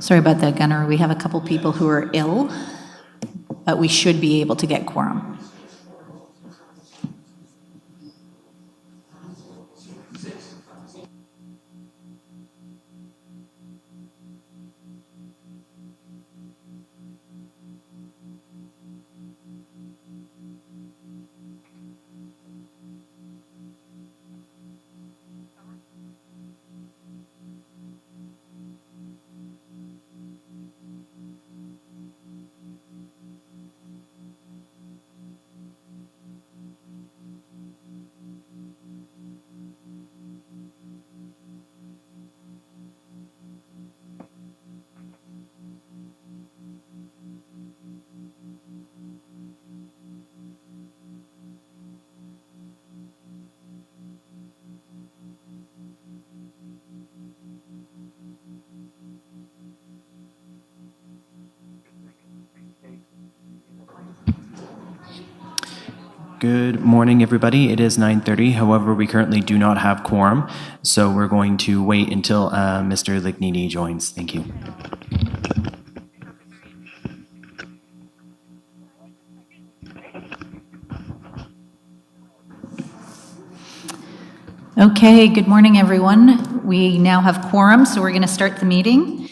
Sorry about that, Gunnar. We have a couple people who are ill, but we should be able to get quorum. Good morning, everybody. It is 9:30. However, we currently do not have quorum, so we're going to wait until Mr. Lignini joins. Thank you. Okay, good morning, everyone. We now have quorum, so we're going to start the meeting.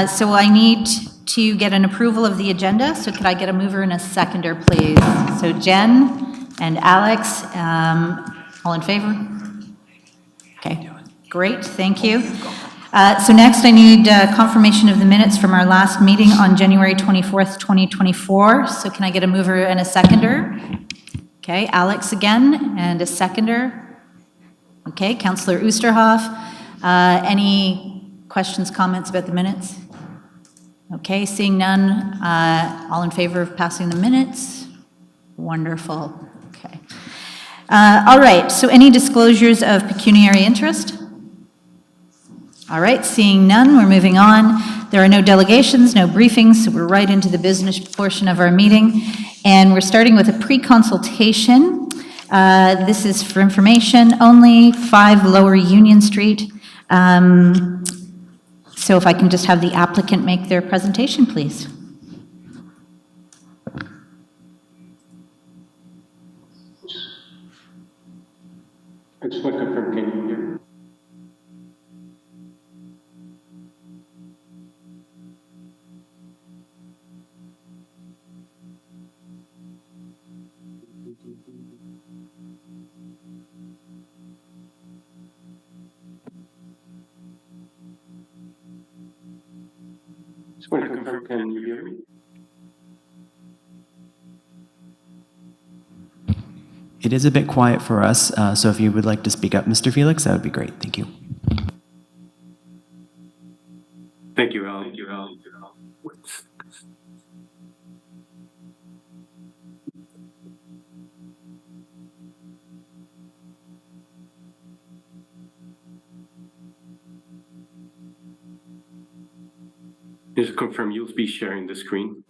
So I need to get an approval of the agenda. So could I get a mover and a seconder, please? So Jen and Alex, all in favor? Okay, great, thank you. So next I need confirmation of the minutes from our last meeting on January 24th, 2024. So can I get a mover and a seconder? Okay, Alex again, and a seconder. Okay, Councillor Oosterhoff. Any questions, comments about the minutes? Okay, seeing none, all in favor of passing the minutes? Wonderful, okay. All right, so any disclosures of pecuniary interest? All right, seeing none, we're moving on. There are no delegations, no briefings, so we're right into the business portion of our meeting. And we're starting with a pre-consultation. This is for information only, 5 Lower Union Street. So if I can just have the applicant make their presentation, please. I just want to confirm, can you hear? Just want to confirm, can you hear me? It is a bit quiet for us, so if you would like to speak up, Mr. Felix, that would be great. Thank you. Thank you, Al. Thank you, Al. Just confirm you'll be sharing the screen.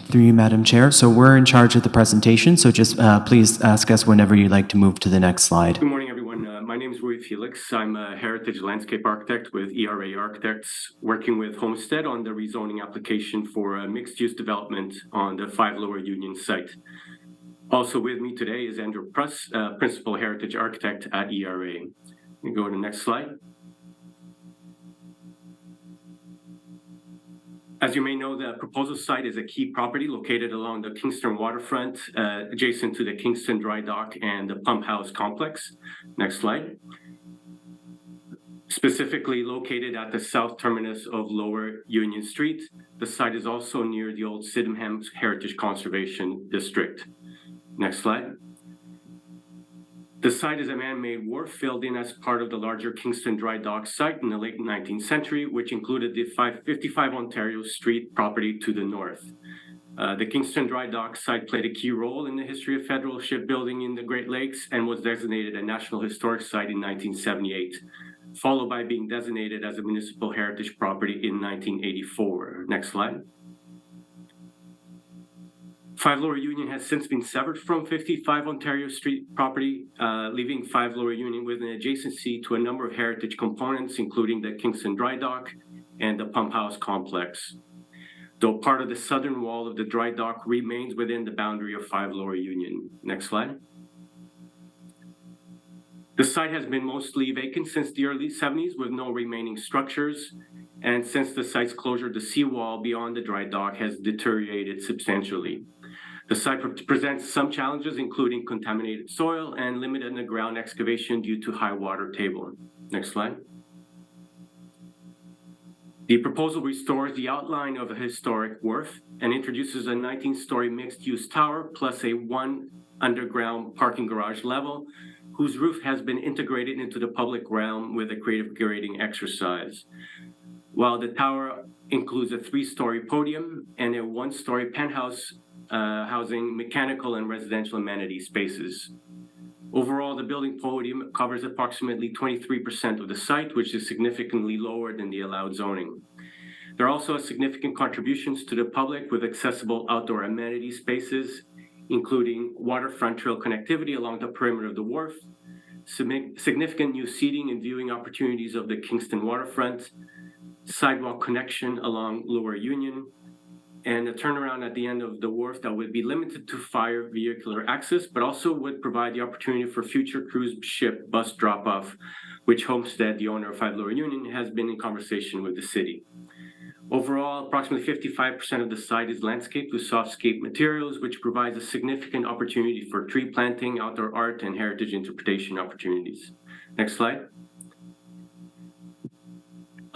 Through you, Madam Chair. So we're in charge of the presentation, so just please ask us whenever you'd like to move to the next slide. Good morning, everyone. My name is Rui Felix. I'm a heritage landscape architect with ERA Architects, working with Homestead on the rezoning application for a mixed-use development on the 5 Lower Union site. Also with me today is Andrew Pruss, Principal Heritage Architect at ERA. We go to the next slide. As you may know, the proposal site is a key property located along the Kingston waterfront, adjacent to the Kingston dry dock and the pump house complex. Next slide. Specifically located at the south terminus of Lower Union Street, the site is also near the old Sydenham Heritage Conservation District. Next slide. The site is a man-made wharf filled in as part of the larger Kingston dry dock site in the late 19th century, which included the 555 Ontario Street property to the north. The Kingston dry dock site played a key role in the history of federal shipbuilding in the Great Lakes and was designated a National Historic Site in 1978, followed by being designated as a municipal heritage property in 1984. Next slide. 5 Lower Union has since been severed from 55 Ontario Street property, leaving 5 Lower Union with an adjacency to a number of heritage components, including the Kingston Dry Dock and the Pump House Complex. Though part of the southern wall of the dry dock remains within the boundary of 5 Lower Union. Next slide. The site has been mostly vacant since the early 70s with no remaining structures. And since the site's closure, the seawall beyond the dry dock has deteriorated substantially. The site presents some challenges, including contaminated soil and limited underground excavation due to high water table. Next slide. The proposal restores the outline of a historic wharf and introduces a 19-story mixed-use tower plus a 1 underground parking garage level, whose roof has been integrated into the public realm with a creative grading exercise. While the tower includes a 3-story podium and a 1-story penthouse housing mechanical and residential amenity spaces. Overall, the building podium covers approximately 23% of the site, which is significantly lower than the allowed zoning. There are also significant contributions to the public with accessible outdoor amenity spaces, including waterfront trail connectivity along the perimeter of the wharf, significant new seating and viewing opportunities of the Kingston waterfront, sidewalk connection along Lower Union, and a turnaround at the end of the wharf that would be limited to fire vehicular access, but also would provide the opportunity for future cruise ship bus drop-off, which Homestead, the owner of 5 Lower Union, has been in conversation with the city. Overall, approximately 55% of the site is landscaped with softscape materials, which provides a significant opportunity for tree planting, outdoor art, and heritage interpretation opportunities. Next slide.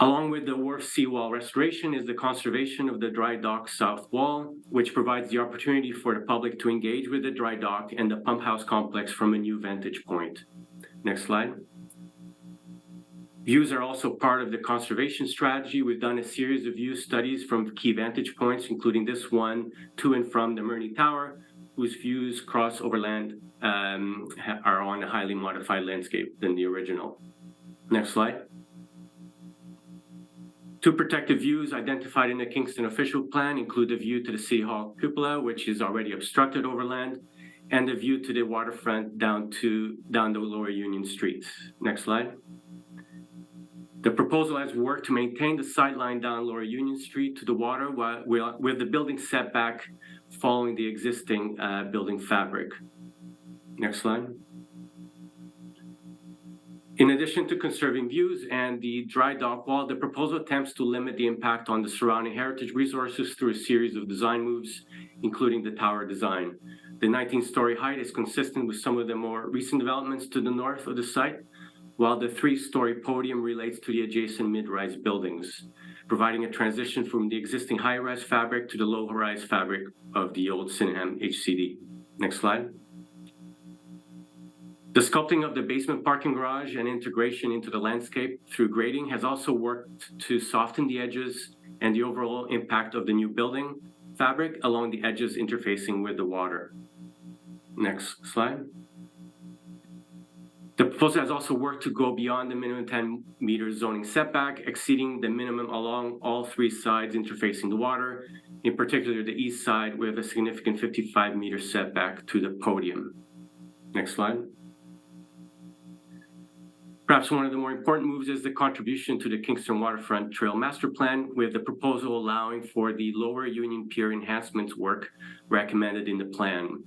Along with the wharf seawall restoration is the conservation of the dry dock south wall, which provides the opportunity for the public to engage with the dry dock and the pump house complex from a new vantage point. Next slide. Views are also part of the conservation strategy. We've done a series of view studies from key vantage points, including this one to and from the Murney Tower, whose views cross overland are on a highly modified landscape than the original. Next slide. 2 protected views identified in the Kingston official plan include the view to the City Hall cupola, which is already obstructed overland, and the view to the waterfront down the Lower Union Street. Next slide. The proposal has worked to maintain the sideline down Lower Union Street to the water with the building setback following the existing building fabric. Next slide. In addition to conserving views and the dry dock wall, the proposal attempts to limit the impact on the surrounding heritage resources through a series of design moves, including the tower design. The 19-story height is consistent with some of the more recent developments to the north of the site, while the 3-story podium relates to the adjacent mid-rise buildings, providing a transition from the existing high-rise fabric to the low-rise fabric of the old Sydenham HCD. Next slide. The sculpting of the basement parking garage and integration into the landscape through grading has also worked to soften the edges and the overall impact of the new building fabric along the edges interfacing with the water. Next slide. The proposal has also worked to go beyond the minimum 10 meter zoning setback, exceeding the minimum along all 3 sides interfacing the water, in particular the east side with a significant 55 meter setback to the podium. Next slide. Perhaps one of the more important moves is the contribution to the Kingston Waterfront Trail Master Plan, with the proposal allowing for the Lower Union Pier enhancements work recommended in the plan.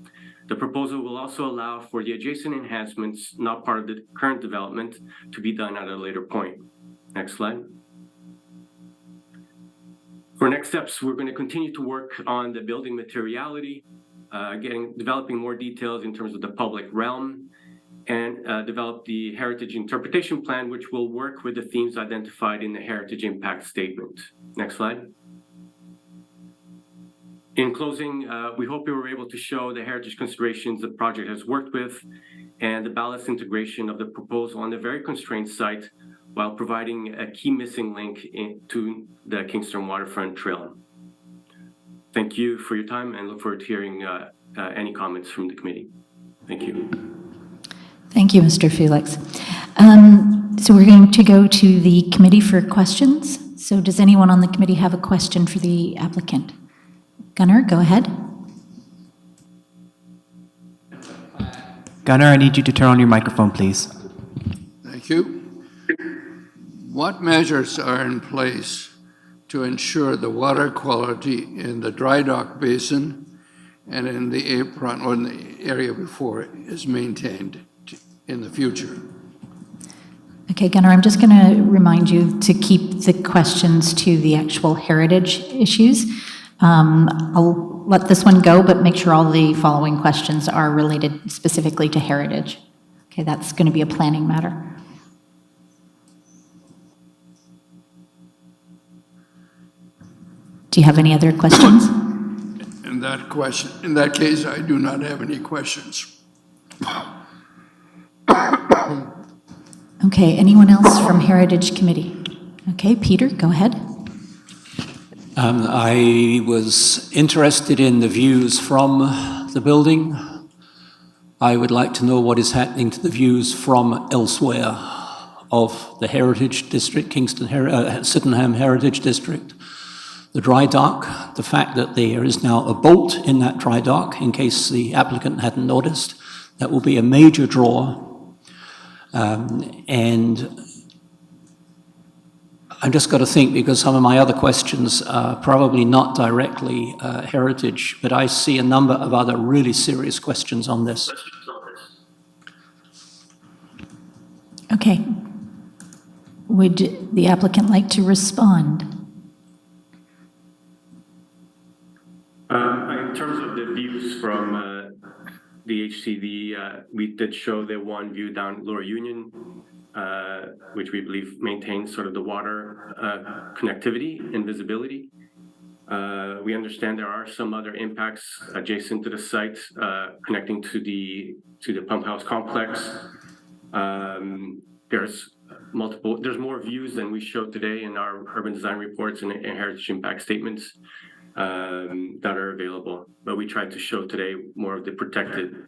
The proposal will also allow for the adjacent enhancements not part of the current development to be done at a later point. Next slide. For next steps, we're going to continue to work on the building materiality, developing more details in terms of the public realm, and develop the heritage interpretation plan, which will work with the themes identified in the heritage impact statement. Next slide. In closing, we hope we were able to show the heritage considerations the project has worked with and the balanced integration of the proposal on the very constrained site while providing a key missing link to the Kingston Waterfront Trail. Thank you for your time and look forward to hearing any comments from the committee. Thank you. Thank you, Mr. Felix. So we're going to go to the committee for questions. So does anyone on the committee have a question for the applicant? Gunnar, go ahead. Gunnar, I need you to turn on your microphone, please. Thank you. What measures are in place to ensure the water quality in the dry dock basin and in the apron or in the area before it is maintained in the future? Okay, Gunnar, I'm just going to remind you to keep the questions to the actual heritage issues. I'll let this one go, but make sure all the following questions are related specifically to heritage. Okay, that's going to be a planning matter. Do you have any other questions? In that case, I do not have any questions. Okay, anyone else from Heritage Committee? Okay, Peter, go ahead. I was interested in the views from the building. I would like to know what is happening to the views from elsewhere of the Heritage District, Kingston, Sydenham Heritage District. The dry dock, the fact that there is now a boat in that dry dock, in case the applicant hadn't noticed, that will be a major draw. And I've just got to think, because some of my other questions are probably not directly heritage, but I see a number of other really serious questions on this. Okay. Would the applicant like to respond? In terms of the views from the HCV, we did show the one view down Lower Union, which we believe maintains sort of the water connectivity and visibility. We understand there are some other impacts adjacent to the site connecting to the pump house complex. There's more views than we showed today in our urban design reports and heritage impact statements that are available, but we tried to show today more of the protected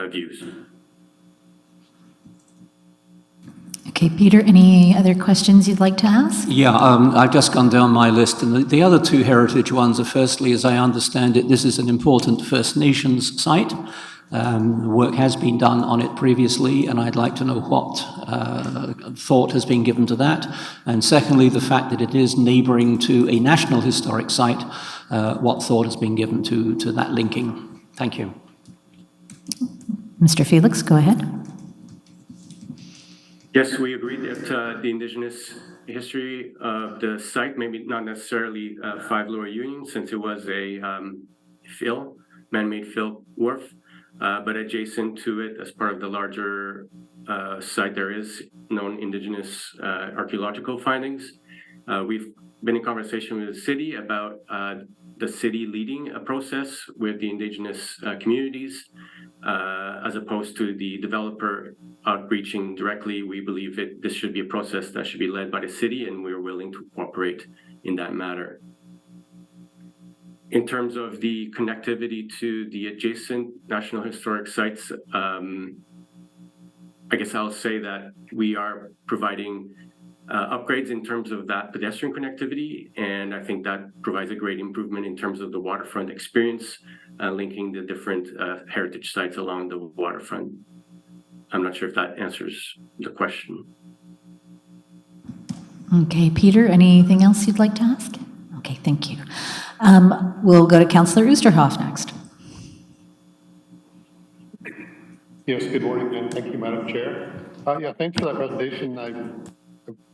views. Okay, Peter, any other questions you'd like to ask? Yeah, I've just gone down my list, and the other two heritage ones are, firstly, as I understand it, this is an important First Nations site. Work has been done on it previously, and I'd like to know what thought has been given to that. And secondly, the fact that it is neighbouring to a National Historic Site, what thought has been given to that linking? Thank you. Mr. Felix, go ahead. Yes, we agree that the Indigenous history of the site, maybe not necessarily 5 Lower Union, since it was a man-made fill wharf, but adjacent to it, as part of the larger site, there is known Indigenous archaeological findings. We've been in conversation with the city about the city leading a process with the Indigenous communities, as opposed to the developer outreaching directly. We believe this should be a process that should be led by the city, and we're willing to cooperate in that matter. In terms of the connectivity to the adjacent National Historic Sites, I guess I'll say that we are providing upgrades in terms of that pedestrian connectivity, and I think that provides a great improvement in terms of the waterfront experience, linking the different heritage sites along the waterfront. I'm not sure if that answers the question. Okay, Peter, anything else you'd like to ask? Okay, thank you. We'll go to Councillor Oosterhoff next. Yes, good morning, and thank you, Madam Chair. Yeah, thanks for that presentation.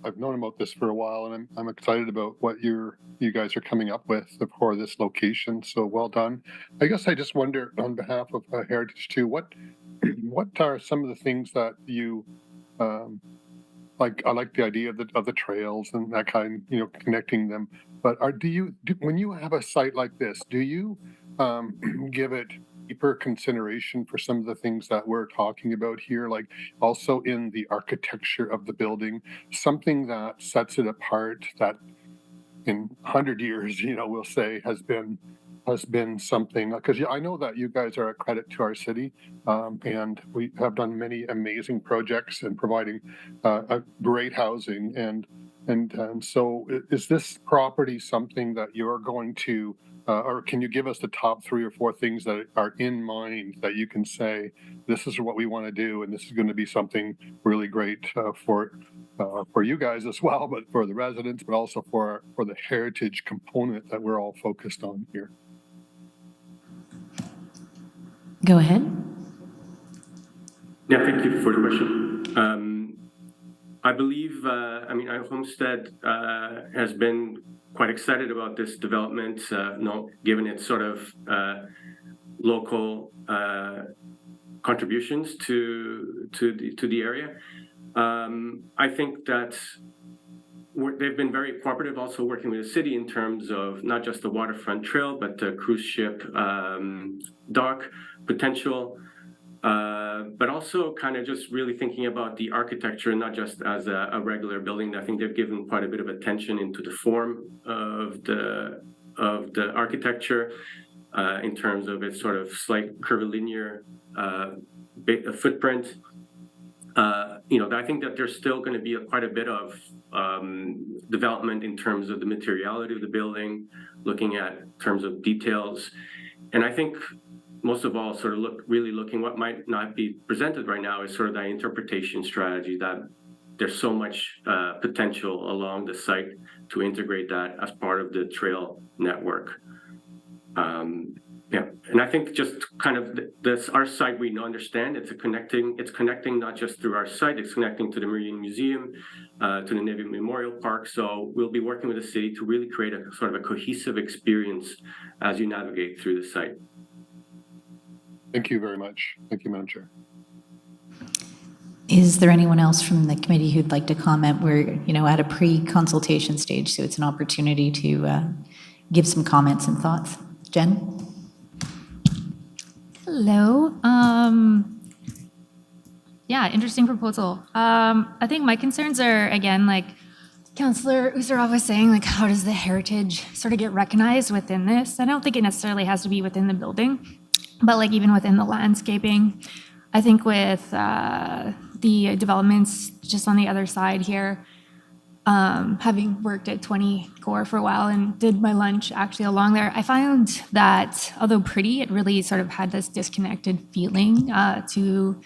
I've known about this for a while, and I'm excited about what you guys are coming up with for this location. So well done. I guess I just wonder, on behalf of Heritage 2, what are some of the things that you like? I like the idea of the trails and that kind, connecting them. But when you have a site like this, do you give it deeper consideration for some of the things that we're talking about here, like also in the architecture of the building, something that sets it apart that in 100 years, we'll say has been something, because I know that you guys are a credit to our city, and we have done many amazing projects in providing a great housing, and so is this property something that you're going to or can you give us the top 3 or 4 things that are in mind that you can say, this is what we want to do, and this is going to be something really great for you guys as well, but for the residents, but also for the heritage component that we're all focused on here. Go ahead. Yeah, thank you for the question. I believe, Homestead has been quite excited about this development, given its sort of local contributions to the area. I think that they've been very cooperative, also working with the city in terms of not just the waterfront trail, but the cruise ship dock potential. But also kind of just really thinking about the architecture, not just as a regular building. I think they've given quite a bit of attention into the form of the architecture in terms of its sort of slight curvilinear footprint. I think that there's still going to be quite a bit of development in terms of the materiality of the building, looking at terms of details. And I think most of all, sort of looking what might not be presented right now is sort of that interpretation strategy, that there's so much potential along the site to integrate that as part of the trail network. And I think just kind of our site, we understand it's connecting not just through our site, it's connecting to the Marine Museum, to the Navy Memorial Park. So we'll be working with the city to really create a sort of a cohesive experience as you navigate through the site. Thank you very much. Thank you, Madam Chair. Is there anyone else from the committee who'd like to comment? We're, at a pre-consultation stage, so it's an opportunity to give some comments and thoughts. Jen? Hello. Yeah, interesting proposal. I think my concerns are, again, like Councillor Usarov was saying, like, how does the heritage sort of get recognized within this? I don't think it necessarily has to be within the building, but like even within the landscaping. I think with the developments just on the other side here, having worked at 20 Gore for a while and did my lunch actually along there, I found that although pretty, it really sort of had this disconnected feeling to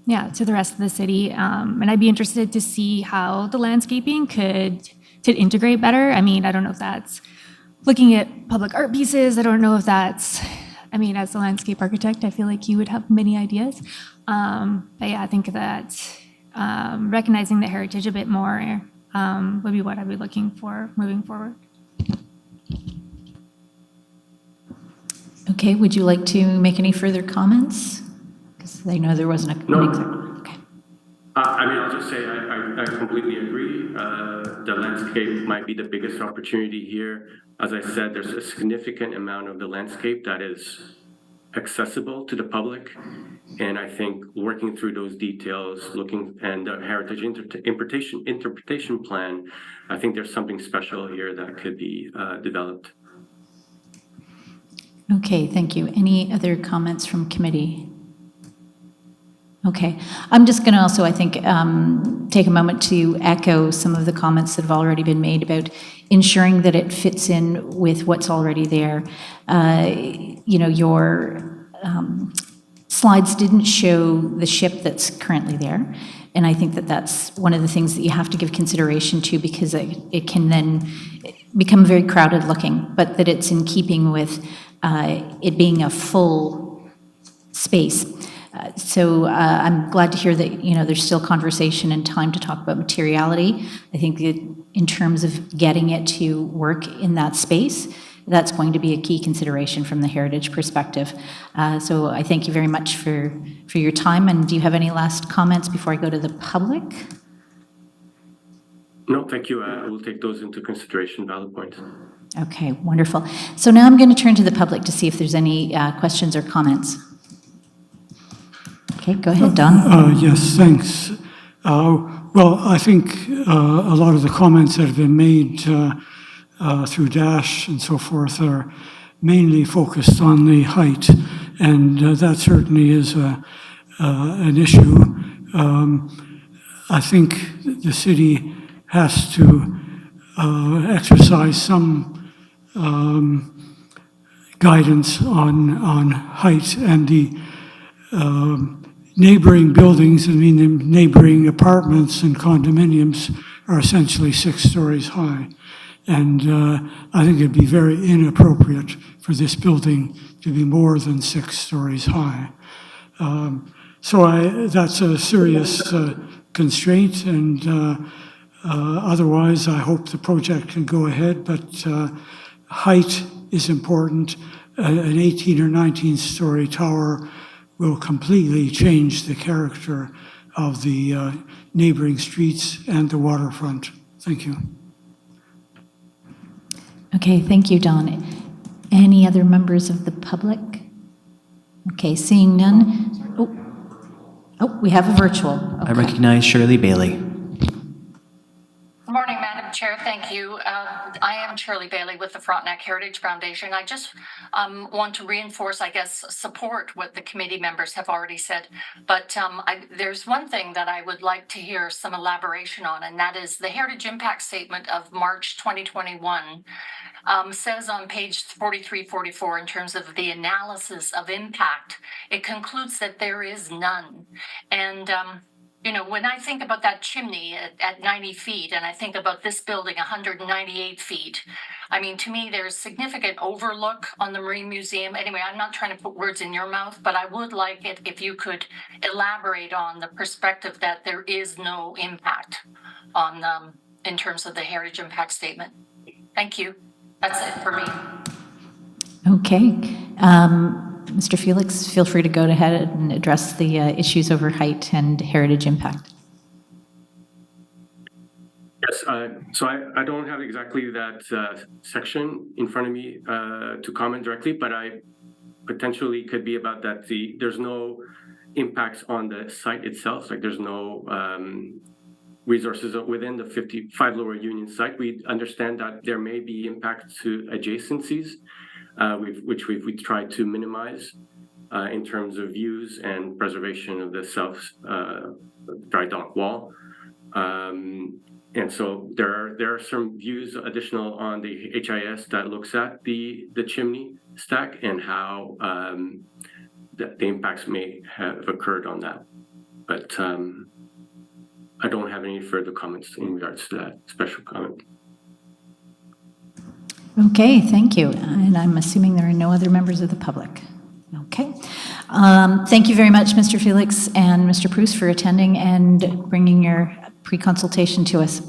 the rest of the city. And I'd be interested to see how the landscaping could integrate better. I mean, I don't know if that's looking at public art pieces. I don't know if that's, as a landscape architect, I feel like you would have many ideas. But yeah, I think that recognizing the heritage a bit more would be what I'd be looking for moving forward. Okay, would you like to make any further comments? Because I know there wasn't No. Okay. I'll just say I completely agree. The landscape might be the biggest opportunity here. As I said, there's a significant amount of the landscape that is accessible to the public. And I think working through those details, and the heritage interpretation plan, I think there's something special here that could be developed. Okay, thank you. Any other comments from committee? Okay, I'm just going to also, I think, take a moment to echo some of the comments that have already been made about ensuring that it fits in with what's already there. Your slides didn't show the ship that's currently there, and I think that that's one of the things that you have to give consideration to, because it can then become very crowded looking, but that it's in keeping with it being a full space. So I'm glad to hear that, there's still conversation and time to talk about materiality. I think that in terms of getting it to work in that space, that's going to be a key consideration from the heritage perspective. So I thank you very much for your time. And do you have any last comments before I go to the public? No, thank you. I will take those into consideration, valid points. Okay, wonderful. So now I'm going to turn to the public to see if there's any questions or comments. Okay, go ahead, Don. Yes, thanks. Well, I think a lot of the comments that have been made through Dash and so forth are mainly focused on the height, and that certainly is an issue. I think the city has to exercise some guidance on height, and the neighboring buildings, I mean, the neighboring apartments and condominiums are essentially 6 stories high. And I think it'd be very inappropriate for this building to be more than 6 stories high. So that's a serious constraint, and otherwise I hope the project can go ahead, but height is important. An 18 or 19-story tower will completely change the character of the neighboring streets and the waterfront. Thank you. Okay, thank you, Don. Any other members of the public? Okay, seeing none. Oh, we have a virtual. I Okay. recognize Shirley Bailey. Good morning, Madam Chair. Thank you. I am Shirley Bailey with the Frontenac Heritage Foundation. I just want to reinforce, I guess, support what the committee members have already said. But there's one thing that I would like to hear some elaboration on, and that is the Heritage Impact Statement of March 2021 says on page 4344, in terms of the analysis of impact, it concludes that there is none. And you know, when I think about that chimney at 90 feet, and I think about this building 198 feet, I mean, to me, there's significant overlook on the Marine Museum. Anyway, I'm not trying to put words in your mouth, but I would like it if you could elaborate on the perspective that there is no impact on in terms of the Heritage Impact Statement. Thank you. That's it for me. Okay. Mr. Felix, feel free to go ahead and address the issues over height and heritage impact. Yes, so I don't have exactly that section in front of me to comment directly, but I potentially could be about that. There's no impacts on the site itself, like there's no resources within the 55 Lower Union site. We understand that there may be impacts to adjacencies, which we've tried to minimize in terms of views and preservation of the south dry dock wall. And so there are some views additional on the HIS that looks at the chimney stack and how the impacts may have occurred on that. But I don't have any further comments in regards to that special comment. Okay, thank you. And I'm assuming there are no other members of the public. Okay. Thank you very much, Mr. Felix and Mr. Proust, for attending and bringing your pre-consultation to us.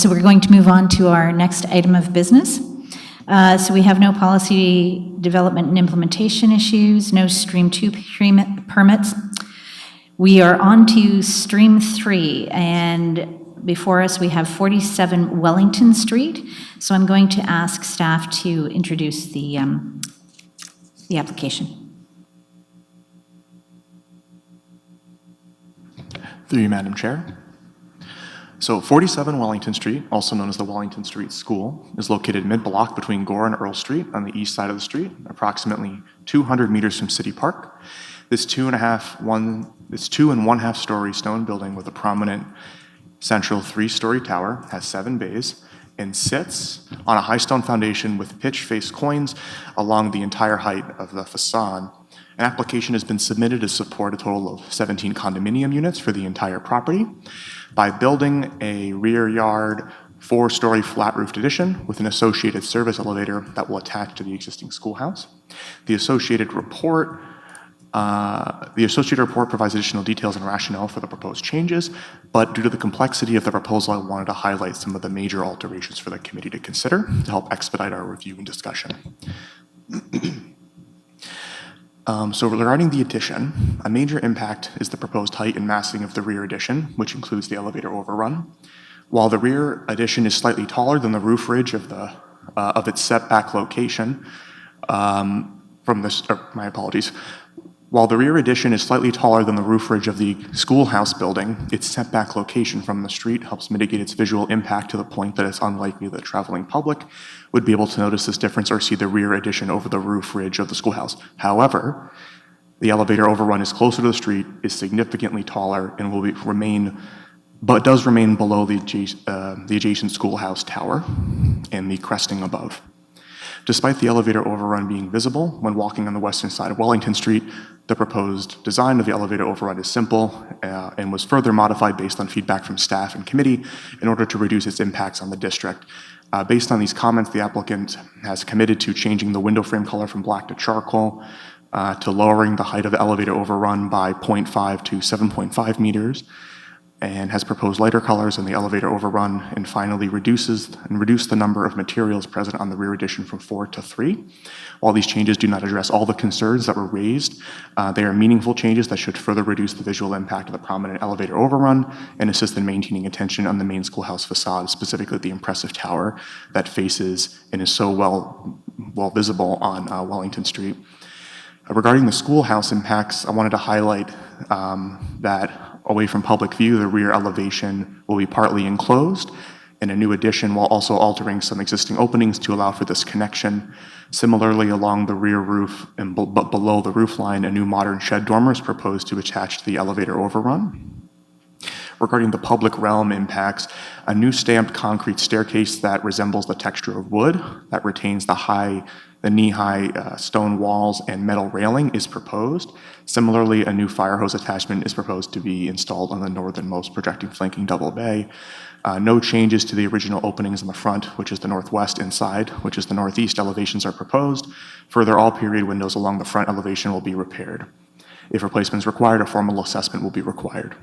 So we're going to move on to our next item of business. So we have no policy development and implementation issues, no Stream 2 permits. We are on to Stream 3, and before us we have 47 Wellington Street. So I'm going to ask staff to introduce the application. Through you, Madam Chair. So 47 Wellington Street, also known as the Wellington Street School, is located mid-block between Gore and Earl Street on the east side of the street, approximately 200 meters from City Park. This 2.5 story stone building with a prominent central 3-story tower has 7 bays and sits on a high stone foundation with pitch-faced coins along the entire height of the facade. An application has been submitted to support a total of 17 condominium units for the entire property by building a rear yard 4-story flat-roofed addition with an associated service elevator that will attach to the existing schoolhouse. The associated report provides additional details and rationale for the proposed changes, but due to the complexity of the proposal, I wanted to highlight some of the major alterations for the committee to consider to help expedite our review and discussion. So regarding the addition, a major impact is the proposed height and massing of the rear addition, which includes the elevator overrun. While the rear addition is slightly taller than the roof ridge of its setback location, While the rear addition is slightly taller than the roof ridge of the schoolhouse building, its setback location from the street helps mitigate its visual impact to the point that it's unlikely that the traveling public would be able to notice this difference or see the rear addition over the roof ridge of the schoolhouse. However, the elevator overrun is closer to the street, is significantly taller, and does remain below the adjacent schoolhouse tower and the cresting above. Despite the elevator overrun being visible when walking on the western side of Wellington Street, the proposed design of the elevator overrun is simple and was further modified based on feedback from staff and committee in order to reduce its impacts on the district. Based on these comments, the applicant has committed to changing the window frame color from black to charcoal, to lowering the height of the elevator overrun by 0.5 to 7.5 meters, and has proposed lighter colors in the elevator overrun, and finally reduced the number of materials present on the rear addition from 4 to 3. While these changes do not address all the concerns that were raised, they are meaningful changes that should further reduce the visual impact of the prominent elevator overrun and assist in maintaining attention on the main schoolhouse facade, specifically the impressive tower that faces and is so well visible on Wellington Street. Regarding the schoolhouse impacts, I wanted to highlight that away from public view, the rear elevation will be partly enclosed in a new addition while also altering some existing openings to allow for this connection. Similarly, along the rear roof and below the roof line, a new modern shed dormer is proposed to attach to the elevator overrun. Regarding the public realm impacts, a new stamped concrete staircase that resembles the texture of wood, that retains the knee-high stone walls and metal railing is proposed. Similarly, a new fire hose attachment is proposed to be installed on the northernmost projecting flanking double bay. No changes to the original openings in the front, which is the northwest, inside, which is the northeast, elevations are proposed. Further, all period windows along the front elevation will be repaired. If replacement is required, a formal assessment will be required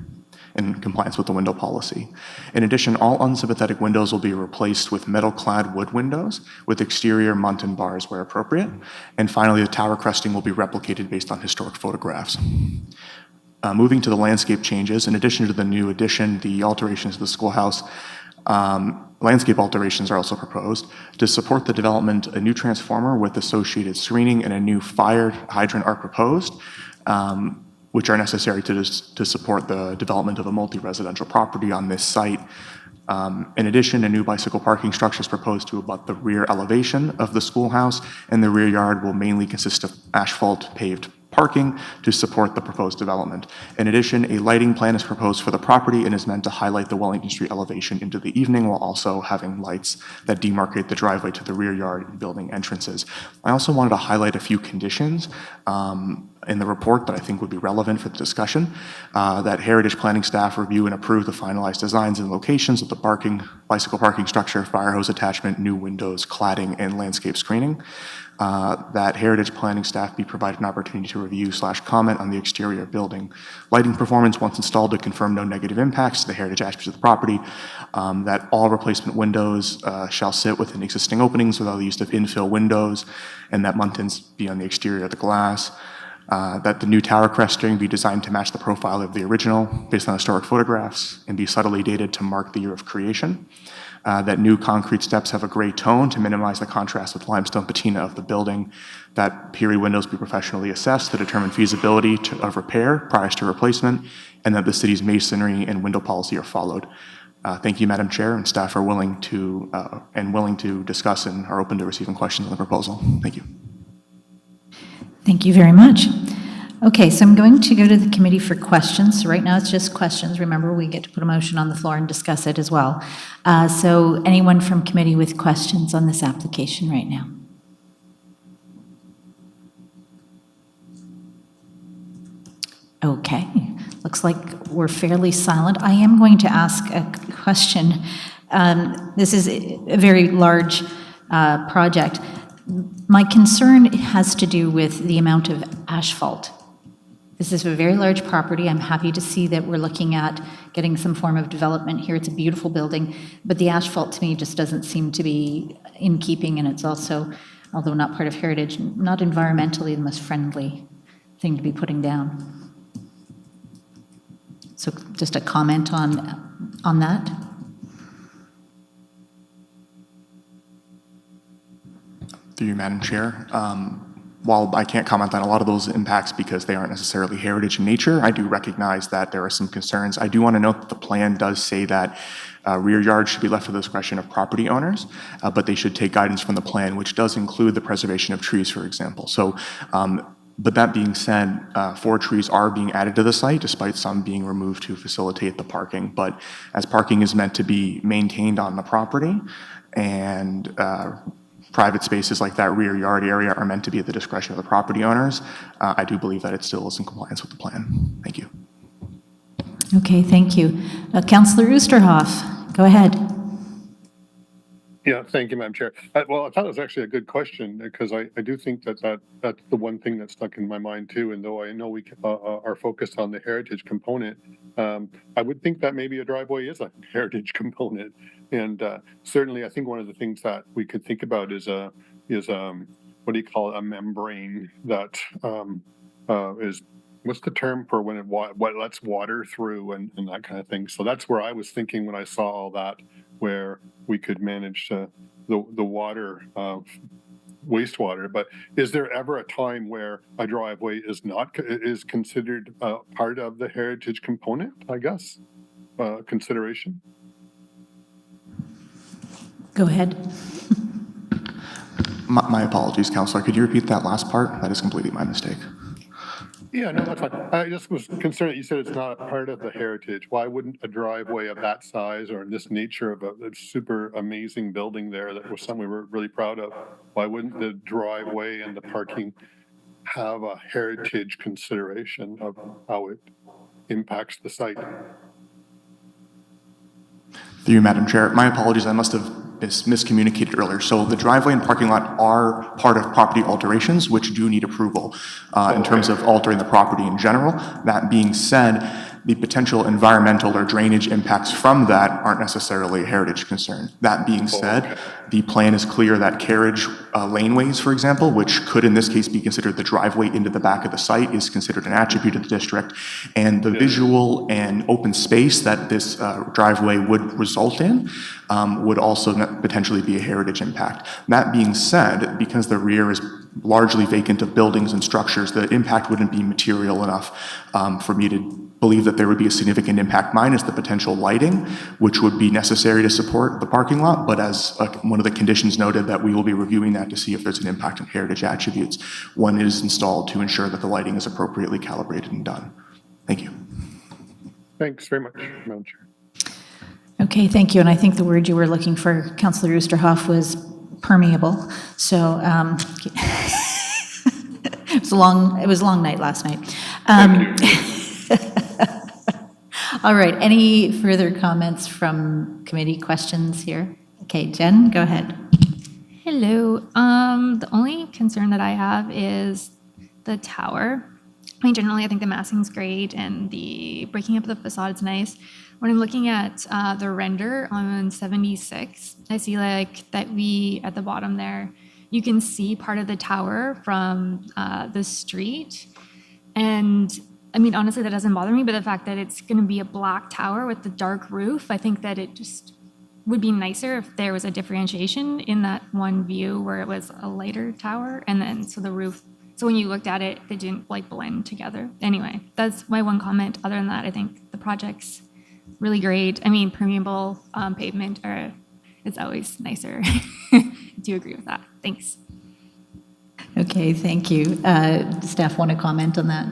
in compliance with the window policy. In addition, all unsympathetic windows will be replaced with metal-clad wood windows with exterior Muntin bars where appropriate. And finally, the tower cresting will be replicated based on historic photographs. Moving to the landscape changes, in addition to the new addition, the alterations to the schoolhouse, landscape alterations are also proposed. To support the development, a new transformer with associated screening and a new fire hydrant are proposed, which are necessary to support the development of a multi-residential property on this site. In addition, a new bicycle parking structure is proposed to abut the rear elevation of the schoolhouse, and the rear yard will mainly consist of asphalt paved parking to support the proposed development. In addition, a lighting plan is proposed for the property and is meant to highlight the Wellington Street elevation into the evening while also having lights that demarcate the driveway to the rear yard and building entrances. I also wanted to highlight a few conditions in the report that I think would be relevant for the discussion, that Heritage Planning staff review and approve the finalized designs and locations of the bicycle parking structure, fire hose attachment, new windows, cladding, and landscape screening. That Heritage Planning staff be provided an opportunity to review/comment on the exterior building lighting performance once installed to confirm no negative impacts to the heritage attributes of the property. That all replacement windows shall sit within existing openings without the use of infill windows, and that muntins be on the exterior of the glass. That the new tower cresting be designed to match the profile of the original based on historic photographs and be subtly dated to mark the year of creation. That new concrete steps have a gray tone to minimize the contrast with limestone patina of the building. That period windows be professionally assessed to determine feasibility of repair prior to replacement, and that the city's masonry and window policy are followed. Thank you, Madam Chair, and staff are willing to discuss and are open to receiving questions on the proposal. Thank you. Thank you very much. Okay, so I'm going to go to the committee for questions. So right now it's just questions. Remember, we get to put a motion on the floor and discuss it as well. So anyone from committee with questions on this application right now? Okay, looks like we're fairly silent. I am going to ask a question. This is a very large project. My concern has to do with the amount of asphalt. This is a very large property. I'm happy to see that we're looking at getting some form of development here. It's a beautiful building, but the asphalt to me just doesn't seem to be in keeping, and it's also, although not part of heritage, not environmentally the most friendly thing to be putting down. So just a comment on that. Through you, Madam Chair. While I can't comment on a lot of those impacts because they aren't necessarily heritage in nature, I do recognize that there are some concerns. I do want to note that the plan does say that rear yards should be left to the discretion of property owners, but they should take guidance from the plan, which does include the preservation of trees, for example. So, but that being said, 4 trees are being added to the site, despite some being removed to facilitate the parking. But as parking is meant to be maintained on the property and private spaces like that rear yard area are meant to be at the discretion of the property owners, I do believe that it still is in compliance with the plan. Thank you. Okay, thank you. Councillor Oosterhoff, go ahead. Yeah, thank you, Madam Chair. Well, I thought it was actually a good question because I do think that's the one thing that's stuck in my mind too. And though I know we are focused on the heritage component, I would think that maybe a driveway is a heritage component. And certainly, I think one of the things that we could think about is what do you call it? A membrane that is. What's the term for when what lets water through and that kind of thing? So that's where I was thinking when I saw all that, where we could manage the water, wastewater. But is there ever a time where a driveway is considered part of the heritage component, I guess, consideration? Go ahead. My apologies, Councillor. Could you repeat that last part? That is completely my mistake. Yeah, no, that's fine. I just was concerned that you said it's not a part of the heritage. Why wouldn't a driveway of that size or this nature of a super amazing building there that was something we were really proud of, why wouldn't the driveway and the parking have a heritage consideration of how it impacts the site? Through you, Madam Chair. My apologies, I must have miscommunicated earlier. So the driveway and parking lot are part of property alterations, which do need approval in terms of altering the property in general. That being said, the potential environmental or drainage impacts from that aren't necessarily a heritage concern. That being said, the plan is clear that carriage laneways, for example, which could in this case be considered the driveway into the back of the site, is considered an attribute of the district. And the visual and open space that this driveway would result in would also potentially be a heritage impact. That being said, because the rear is largely vacant of buildings and structures, the impact wouldn't be material enough for me to believe that there would be a significant impact minus the potential lighting, which would be necessary to support the parking lot. But as one of the conditions noted, that we will be reviewing that to see if there's an impact on heritage attributes when it is installed to ensure that the lighting is appropriately calibrated and done. Thank you. Thanks very much, Madam Chair. Okay, thank you. And I think the word you were looking for, Councillor Oosterhoff, was permeable. So it was a long night last night. All right, any further comments from committee questions here? Okay, Jen, go ahead. Hello. The only concern that I have is the tower. I mean, generally, I think the massing's great and the breaking up of the facade is nice. When I'm looking at the render on 76, I see like that at the bottom there, you can see part of the tower from the street. And I mean, honestly, that doesn't bother me, but the fact that it's going to be a black tower with the dark roof, I think that it just would be nicer if there was a differentiation in that one view where it was a lighter tower. And then, so the roof, so when you looked at it, they didn't like blend together. Anyway, that's my one comment. Other than that, I think the project's really great. I mean, permeable pavement, it's always nicer. I do agree with that. Thanks. Okay, thank you. Staff want to comment on that?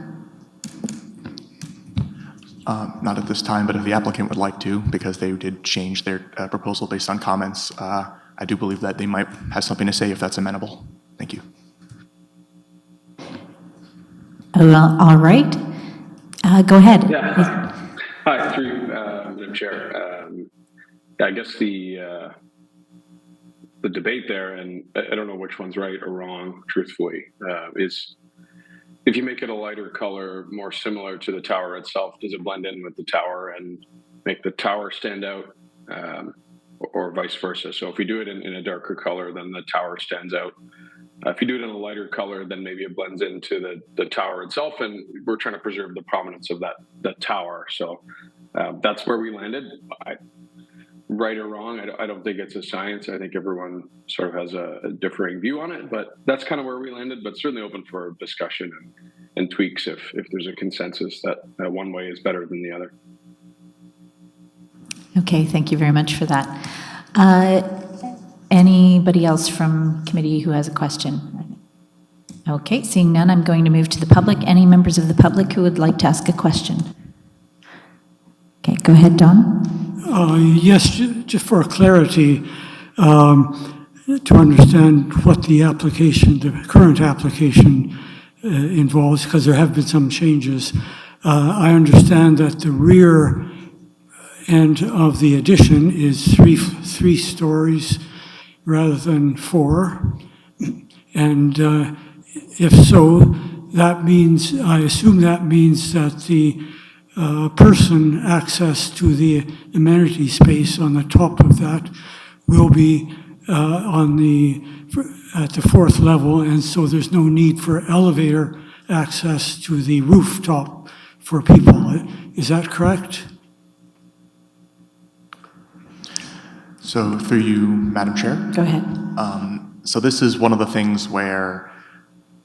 Not at this time, but if the applicant would like to, because they did change their proposal based on comments, I do believe that they might have something to say if that's amenable. Thank you. All right. Go ahead. Yeah. Hi, through Madam Chair. I guess the debate there, and I don't know which one's right or wrong, truthfully, is if you make it a lighter color, more similar to the tower itself, does it blend in with the tower and make the tower stand out, or vice versa? So if we do it in a darker color, then the tower stands out. If you do it in a lighter color, then maybe it blends into the tower itself, and we're trying to preserve the prominence of that tower. So that's where we landed. Right or wrong, I don't think it's a science. I think everyone sort of has a differing view on it, but that's kind of where we landed, but certainly open for discussion and tweaks if there's a consensus that one way is better than the other. Okay, thank you very much for that. Anybody else from committee who has a question? Okay, seeing none, I'm going to move to the public. Any members of the public who would like to ask a question? Okay, go ahead, Don. Yes, just for clarity, to understand what the application, the current application involves, because there have been some changes. I understand that the rear end of the addition is three stories rather than 4. And if so, that means, I assume that means that the person access to the amenity space on the top of that will be at the 4th level, and so there's no need for elevator access to the rooftop for people. Is that correct? So through you, Madam Chair. Go ahead. So this is one of the things where,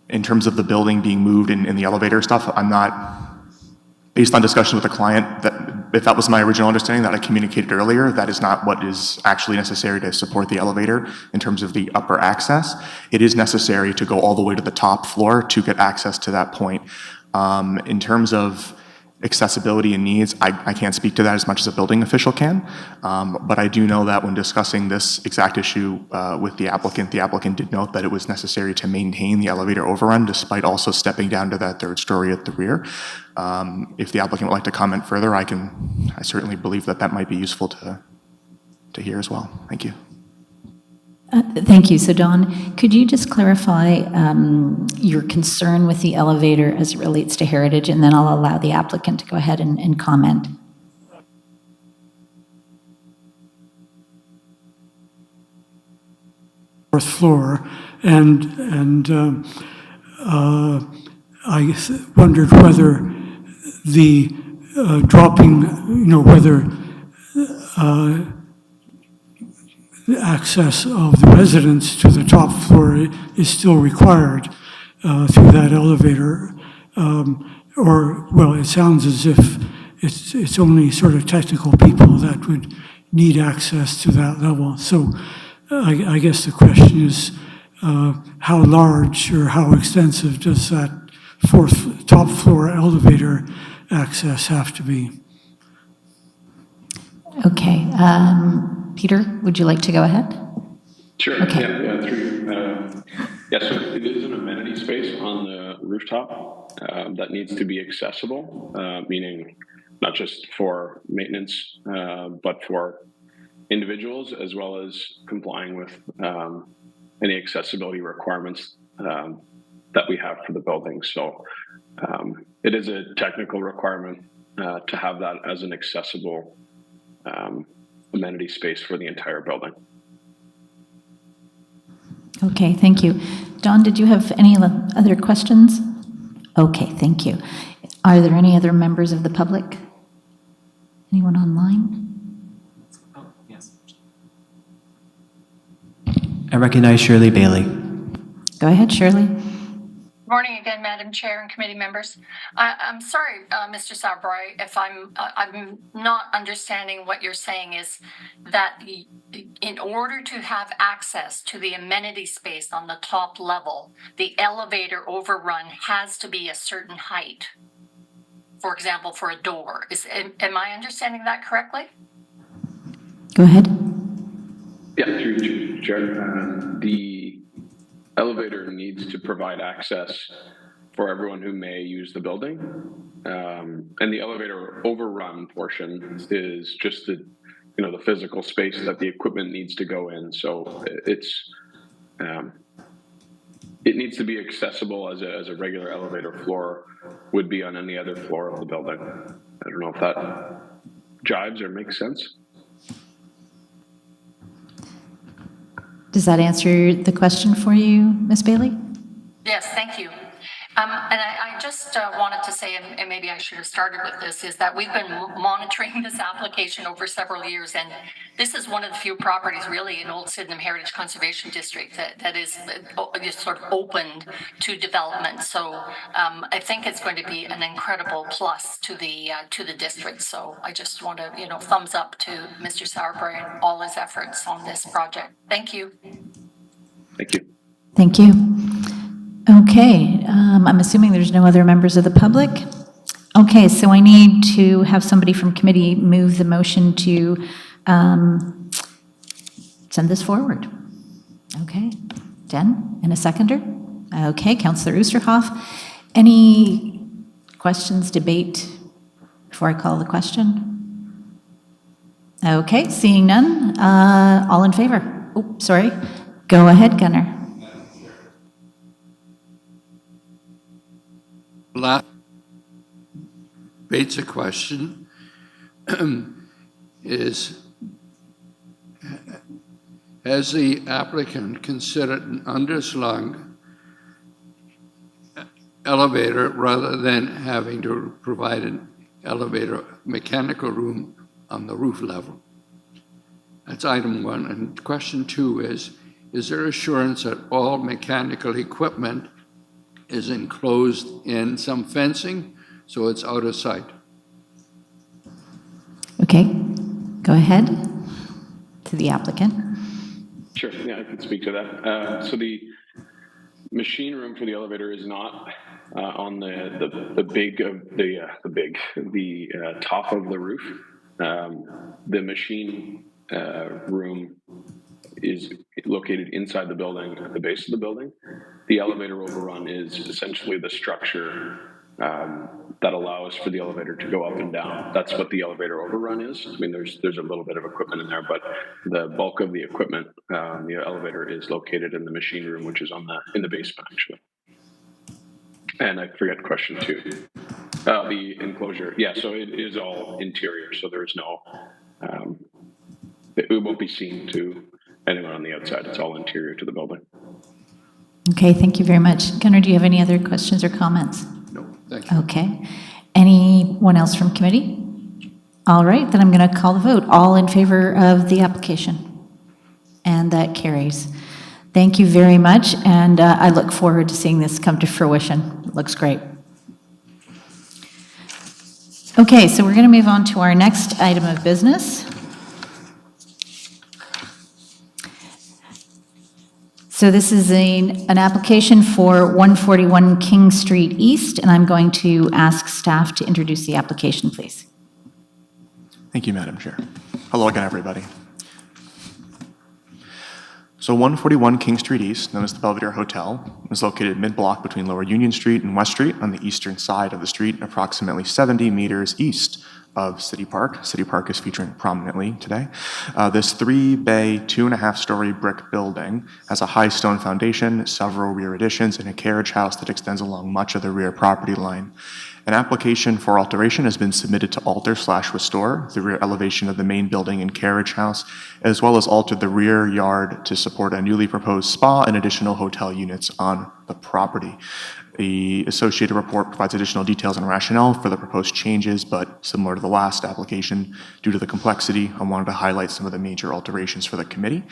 in terms of the building being moved in the elevator stuff, I'm not, based on discussion with the client, that if that was my original understanding that I communicated earlier, that is not what is actually necessary to support the elevator in terms of the upper access. It is necessary to go all the way to the top floor to get access to that point. In terms of accessibility and needs, I can't speak to that as much as a building official can, but I do know that when discussing this exact issue with the applicant did note that it was necessary to maintain the elevator overrun despite also stepping down to that 3rd story at the rear. If the applicant would like to comment further, I certainly believe that might be useful to hear as well. Thank you. Thank you. So Don, could you just clarify your concern with the elevator as it relates to heritage, and then I'll allow the applicant to go ahead and comment. Fourth floor, and I wondered whether the dropping, whether the access of the residents to the top floor is still required through that elevator, well, it sounds as if it's only sort of technical people that would need access to that level. So I guess the question is, how large or how extensive does that top floor elevator access have to be? Okay. Peter, would you like to go ahead? Sure. Okay. Yeah, through. So it is an amenity space on the rooftop that needs to be accessible, meaning not just for maintenance, but for individuals, as well as complying with any accessibility requirements that we have for the building. So it is a technical requirement to have that as an accessible amenity space for the entire building. Okay, thank you. Don, did you have any other questions? Okay, thank you. Are there any other members of the public? Anyone online? Yes. I recognize Shirley Bailey. Go ahead, Shirley. Morning again, Madam Chair and committee members. I'm sorry, Mr. Sauerbrei, if I'm not understanding what you're saying is that in order to have access to the amenity space on the top level, the elevator overrun has to be a certain height. For example, for a door. Am I understanding that correctly? Go ahead. Yeah, through Chair. The elevator needs to provide access for everyone who may use the building. And the elevator overrun portion is just the physical space that the equipment needs to go in. So it needs to be accessible as a regular elevator floor would be on any other floor of the building. I don't know if that jives or makes sense. Does that answer the question for you, Ms. Bailey? Yes, thank you. And I just wanted to say, and maybe I should have started with this, is that we've been monitoring this application over several years, and this is one of the few properties really in Old Sydenham Heritage Conservation District that is just sort of opened to development. So I think it's going to be an incredible plus to the district. So I just want to, thumbs up to Mr. Sauerbrei and all his efforts on this project. Thank you. Thank you. Thank you. Okay, I'm assuming there's no other members of the public. Okay, so I need to have somebody from committee move the motion to send this forward. Okay, Den, and a seconder? Okay, Councillor Oosterhoff. Any questions, debate before I call the question? Okay, seeing none, all in favor? Oh, sorry. Go ahead, Gunnar. Last basic question is, has the applicant considered an underslung elevator rather than having to provide an elevator mechanical room on the roof level? That's item one. And question two is there assurance that all mechanical equipment is enclosed in some fencing so it's out of sight? Okay, go ahead to the applicant. Sure, yeah, I can speak to that. So the machine room for the elevator is not on the top of the roof. The machine room is located inside the building, at the base of the building. The elevator overrun is essentially the structure that allows for the elevator to go up and down. That's what the elevator overrun is. I mean, there's a little bit of equipment in there, but the bulk of the equipment, the elevator is located in the machine room, which is in the basement, actually. And I forget question two. The enclosure, yeah, so it is all interior, so there's no, it won't be seen to anyone on the outside. It's all interior to the building. Okay, thank you very much. Gunnar, do you have any other questions or comments? No, thank you. Okay. Anyone else from committee? All right, then I'm going to call the vote. All in favor of the application? And that carries. Thank you very much, and I look forward to seeing this come to fruition. It looks great. Okay, so we're going to move on to our next item of business. So this is an application for 141 King Street East, and I'm going to ask staff to introduce the application, please. Thank you, Madam Chair. Hello again, everybody. So 141 King Street East, known as the Belvedere Hotel, is located mid-block between Lower Union Street and West Street on the eastern side of the street, approximately 70 meters east of City Park. City Park is featuring prominently today. This 3-bay, 2.5-story brick building has a high stone foundation, several rear additions, and a carriage house that extends along much of the rear property line. An application for alteration has been submitted to alter/restore the rear elevation of the main building and carriage house, as well as alter the rear yard to support a newly proposed spa and additional hotel units on the property. The associated report provides additional details and rationale for the proposed changes, but similar to the last application, due to the complexity, I wanted to highlight some of the major alterations for the committee.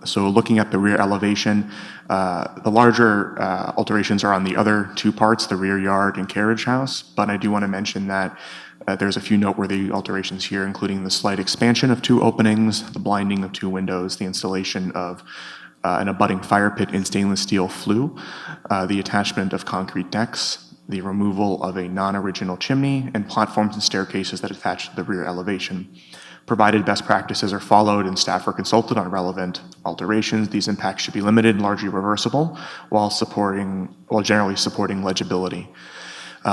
So looking at the rear elevation, the larger alterations are on the other two parts, the rear yard and carriage house, but I do want to mention that there's a few noteworthy alterations here, including the slight expansion of 2 openings, the blinding of 2 windows, the installation of an abutting fire pit in stainless steel flue, the attachment of concrete decks, the removal of a non-original chimney, and platforms and staircases that attach to the rear elevation. Provided best practices are followed and staff are consulted on relevant alterations, these impacts should be limited and largely reversible while generally supporting legibility.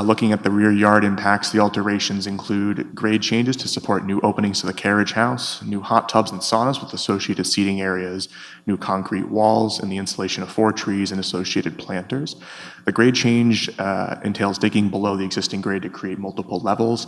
Looking at the rear yard impacts, the alterations include grade changes to support new openings to the carriage house, new hot tubs and saunas with associated seating areas, new concrete walls, and the installation of 4 trees and associated planters. The grade change entails digging below the existing grade to create multiple levels.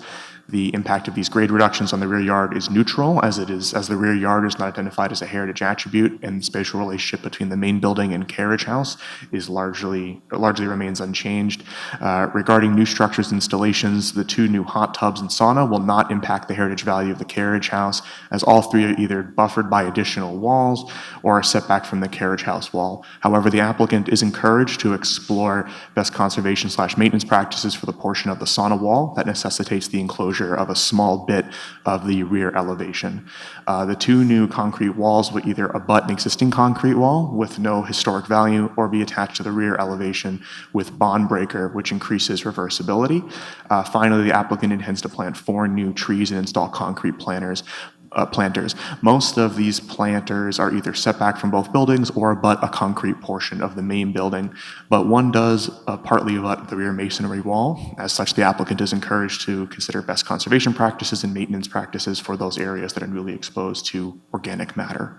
The impact of these grade reductions on the rear yard is neutral, as the rear yard is not identified as a heritage attribute, and the spatial relationship between the main building and carriage house is largely remains unchanged. Regarding new structures installations, the 2 new hot tubs and sauna will not impact the heritage value of the carriage house, as all 3 are either buffered by additional walls or are set back from the carriage house wall. However, the applicant is encouraged to explore best conservation/maintenance practices for the portion of the sauna wall that necessitates the enclosure of a small bit of the rear elevation. The 2 new concrete walls will either abut an existing concrete wall with no historic value or be attached to the rear elevation with bond breaker, which increases reversibility. Finally, the applicant intends to plant 4 new trees and install concrete planters. planters. Most of these planters are either set back from both buildings or abut a concrete portion of the main building, but one does partly abut the rear masonry wall. As such, the applicant is encouraged to consider best conservation practices and maintenance practices for those areas that are newly exposed to organic matter.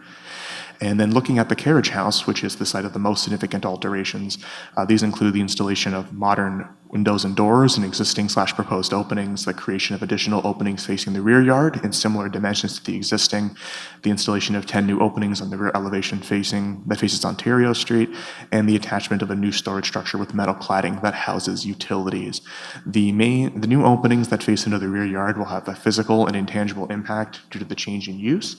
And then looking at the carriage house, which is the site of the most significant alterations, these include the installation of modern windows and doors in existing/proposed openings, the creation of additional openings facing the rear yard in similar dimensions to the existing, the installation of 10 new openings on the rear elevation that faces Ontario Street, and the attachment of a new storage structure with metal cladding that houses utilities. The new openings that face into the rear yard will have a physical and intangible impact due to the change in use.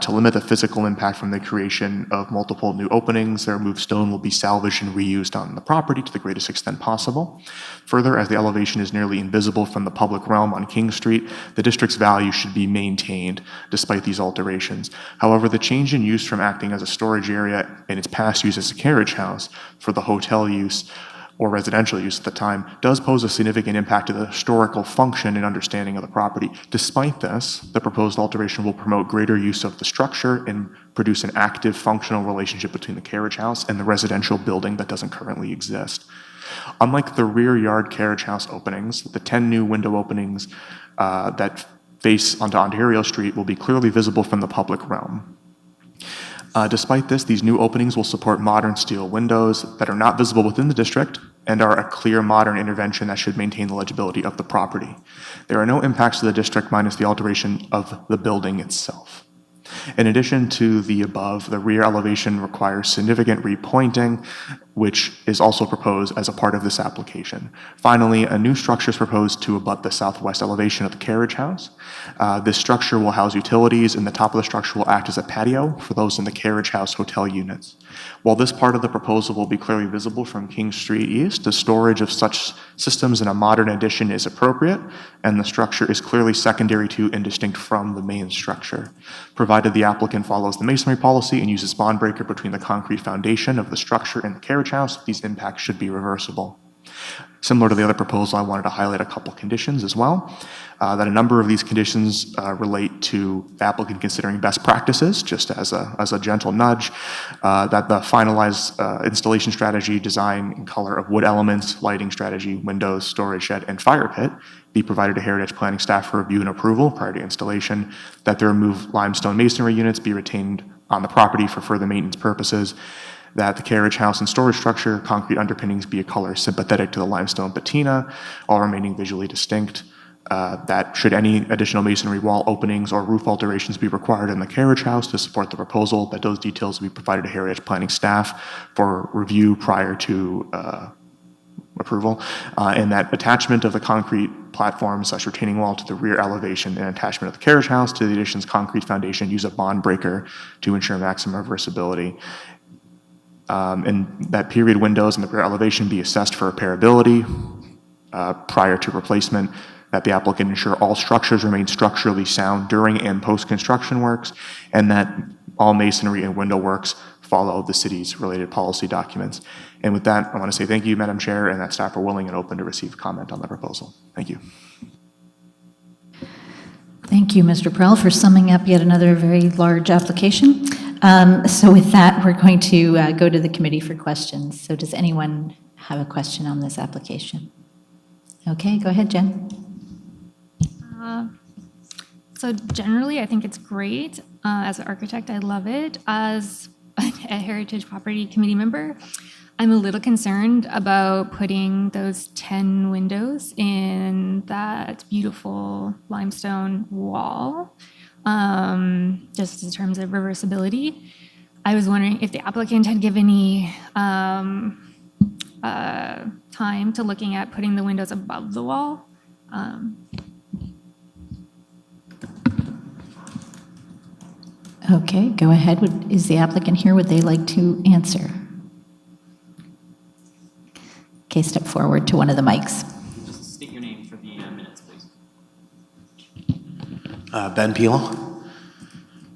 To limit the physical impact from the creation of multiple new openings, the removed stone will be salvaged and reused on the property to the greatest extent possible. Further, as the elevation is nearly invisible from the public realm on King Street, the district's value should be maintained despite these alterations. However, the change in use from acting as a storage area in its past use as a carriage house for the hotel use or residential use at the time does pose a significant impact to the historical function and understanding of the property. Despite this, the proposed alteration will promote greater use of the structure and produce an active functional relationship between the carriage house and the residential building that doesn't currently exist. Unlike the rear yard carriage house openings, the 10 new window openings that face onto Ontario Street will be clearly visible from the public realm. Despite this, these new openings will support modern steel windows that are not visible within the district and are a clear modern intervention that should maintain the legibility of the property. There are no impacts to the district minus the alteration of the building itself. In addition to the above, the rear elevation requires significant repointing, which is also proposed as a part of this application. Finally, a new structure is proposed to abut the southwest elevation of the carriage house. This structure will house utilities, and the top of the structure will act as a patio for those in the carriage house hotel units. While this part of the proposal will be clearly visible from King Street East, the storage of such systems in a modern addition is appropriate, and the structure is clearly secondary to and distinct from the main structure. Provided the applicant follows the masonry policy and uses bond breaker between the concrete foundation of the structure and the carriage house, these impacts should be reversible. Similar to the other proposal, I wanted to highlight a couple conditions as well. That a number of these conditions relate to the applicant considering best practices, just as a gentle nudge, that the finalized installation strategy, design, and color of wood elements, lighting strategy, windows, storage shed, and fire pit be provided to Heritage Planning staff for review and approval prior to installation, that the removed limestone masonry units be retained on the property for further maintenance purposes, that the carriage house and storage structure, concrete underpinnings be a color sympathetic to the limestone patina, all remaining visually distinct, that should any additional masonry wall openings or roof alterations be required in the carriage house to support the proposal, that those details will be provided to Heritage Planning staff for review prior to approval, and that attachment of the concrete platform/retaining wall to the rear elevation and attachment of the carriage house to the addition's concrete foundation use a bond breaker to ensure maximum reversibility. And that period windows in the rear elevation be assessed for repairability prior to replacement, that the applicant ensure all structures remain structurally sound during and post-construction works, and that all masonry and window works follow the city's related policy documents. And with that, I want to say thank you, Madam Chair, and that staff are willing and open to receive comment on the proposal. Thank you. Thank you, Mr. Prell, for summing up yet another very large application. So with that, we're going to go to the committee for questions. So does anyone have a question on this application? Okay, go ahead, Jen. So generally, I think it's great. As an architect, I love it. As a Heritage Property Committee member, I'm a little concerned about putting those 10 windows in that beautiful limestone wall, just in terms of reversibility. I was wondering if the applicant had given any time to looking at putting the windows above the wall. Okay, go ahead. Is the applicant here? Would they like to answer? Okay, step forward to one of the mics. Just state your name for the minutes, please. Ben Peel.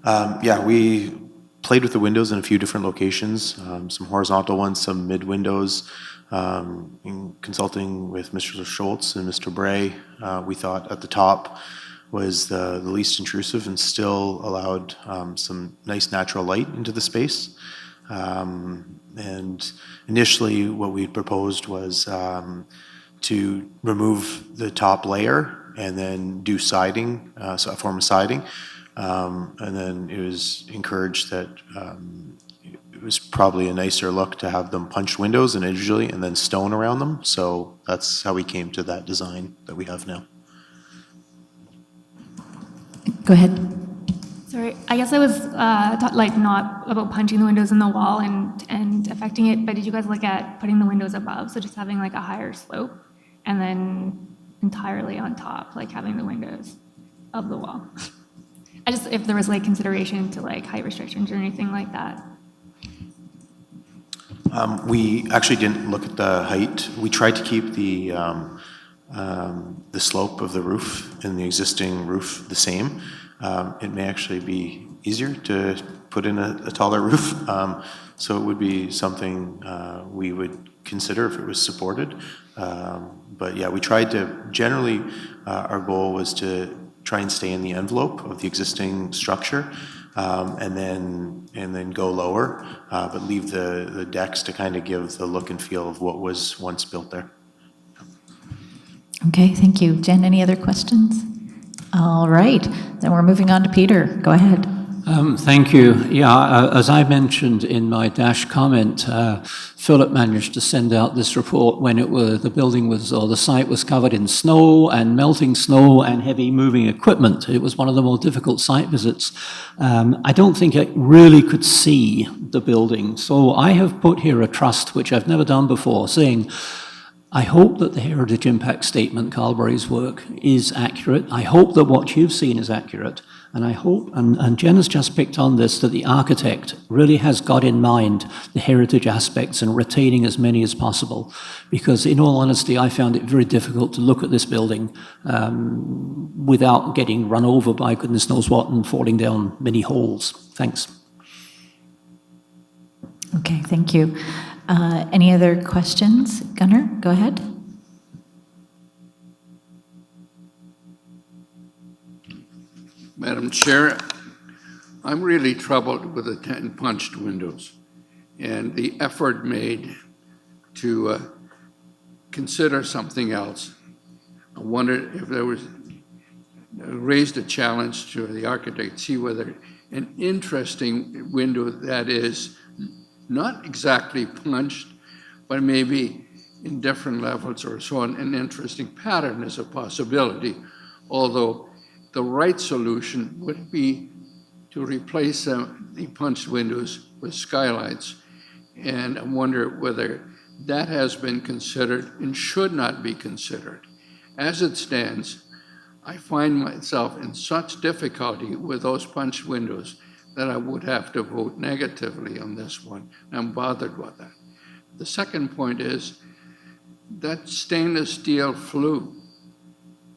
Yeah, we played with the windows in a few different locations, some horizontal ones, some mid windows. In consulting with Mr. Schultz and Mr. Bray, we thought at the top was the least intrusive and still allowed some nice natural light into the space. And initially, what we proposed was to remove the top layer and then do siding, so a form of siding. And then it was encouraged that it was probably a nicer look to have them punched windows individually and then stone around them. So that's how we came to that design that we have now. Go ahead. Sorry, I guess I was like not about punching the windows in the wall and affecting it, but did you guys look at putting the windows above? So just having like a higher slope and then entirely on top, like having the windows of the wall. I just, if there was like consideration to like height restrictions or anything like that. We actually didn't look at the height. We tried to keep the slope of the roof and the existing roof the same. It may actually be easier to put in a taller roof. So it would be something we would consider if it was supported. But yeah, we tried to, generally, our goal was to try and stay in the envelope of the existing structure, and then go lower, but leave the decks to kind of give the look and feel of what was once built there. Okay, thank you. Jen, any other questions? All right, then we're moving on to Peter. Go ahead. Thank you. Yeah, as I mentioned in my dash comment, Philip managed to send out this report when the building was, or the site was covered in snow and melting snow and heavy moving equipment. It was one of the more difficult site visits. I don't think it really could see the building. So I have put here a trust, which I've never done before, saying, I hope that the Heritage Impact Statement, Carlbury's work, is accurate. I hope that what you've seen is accurate. And I hope, and Jen has just picked on this, that the architect really has got in mind the heritage aspects and retaining as many as possible. Because in all honesty, I found it very difficult to look at this building without getting run over by goodness knows what and falling down many holes. Thanks. Okay, thank you. Any other questions? Gunnar, go ahead. Madam Chair, I'm really troubled with the 10 punched windows and the effort made to consider something else. I wondered if there was raised a challenge to the architect, see whether an interesting window that is not exactly punched, but maybe in different levels or so on, an interesting pattern is a possibility, although the right solution would be to replace the punched windows with skylights. And I wonder whether that has been considered and should not be considered. As it stands, I find myself in such difficulty with those punched windows that I would have to vote negatively on this one. I'm bothered with that. The second point is that stainless steel flue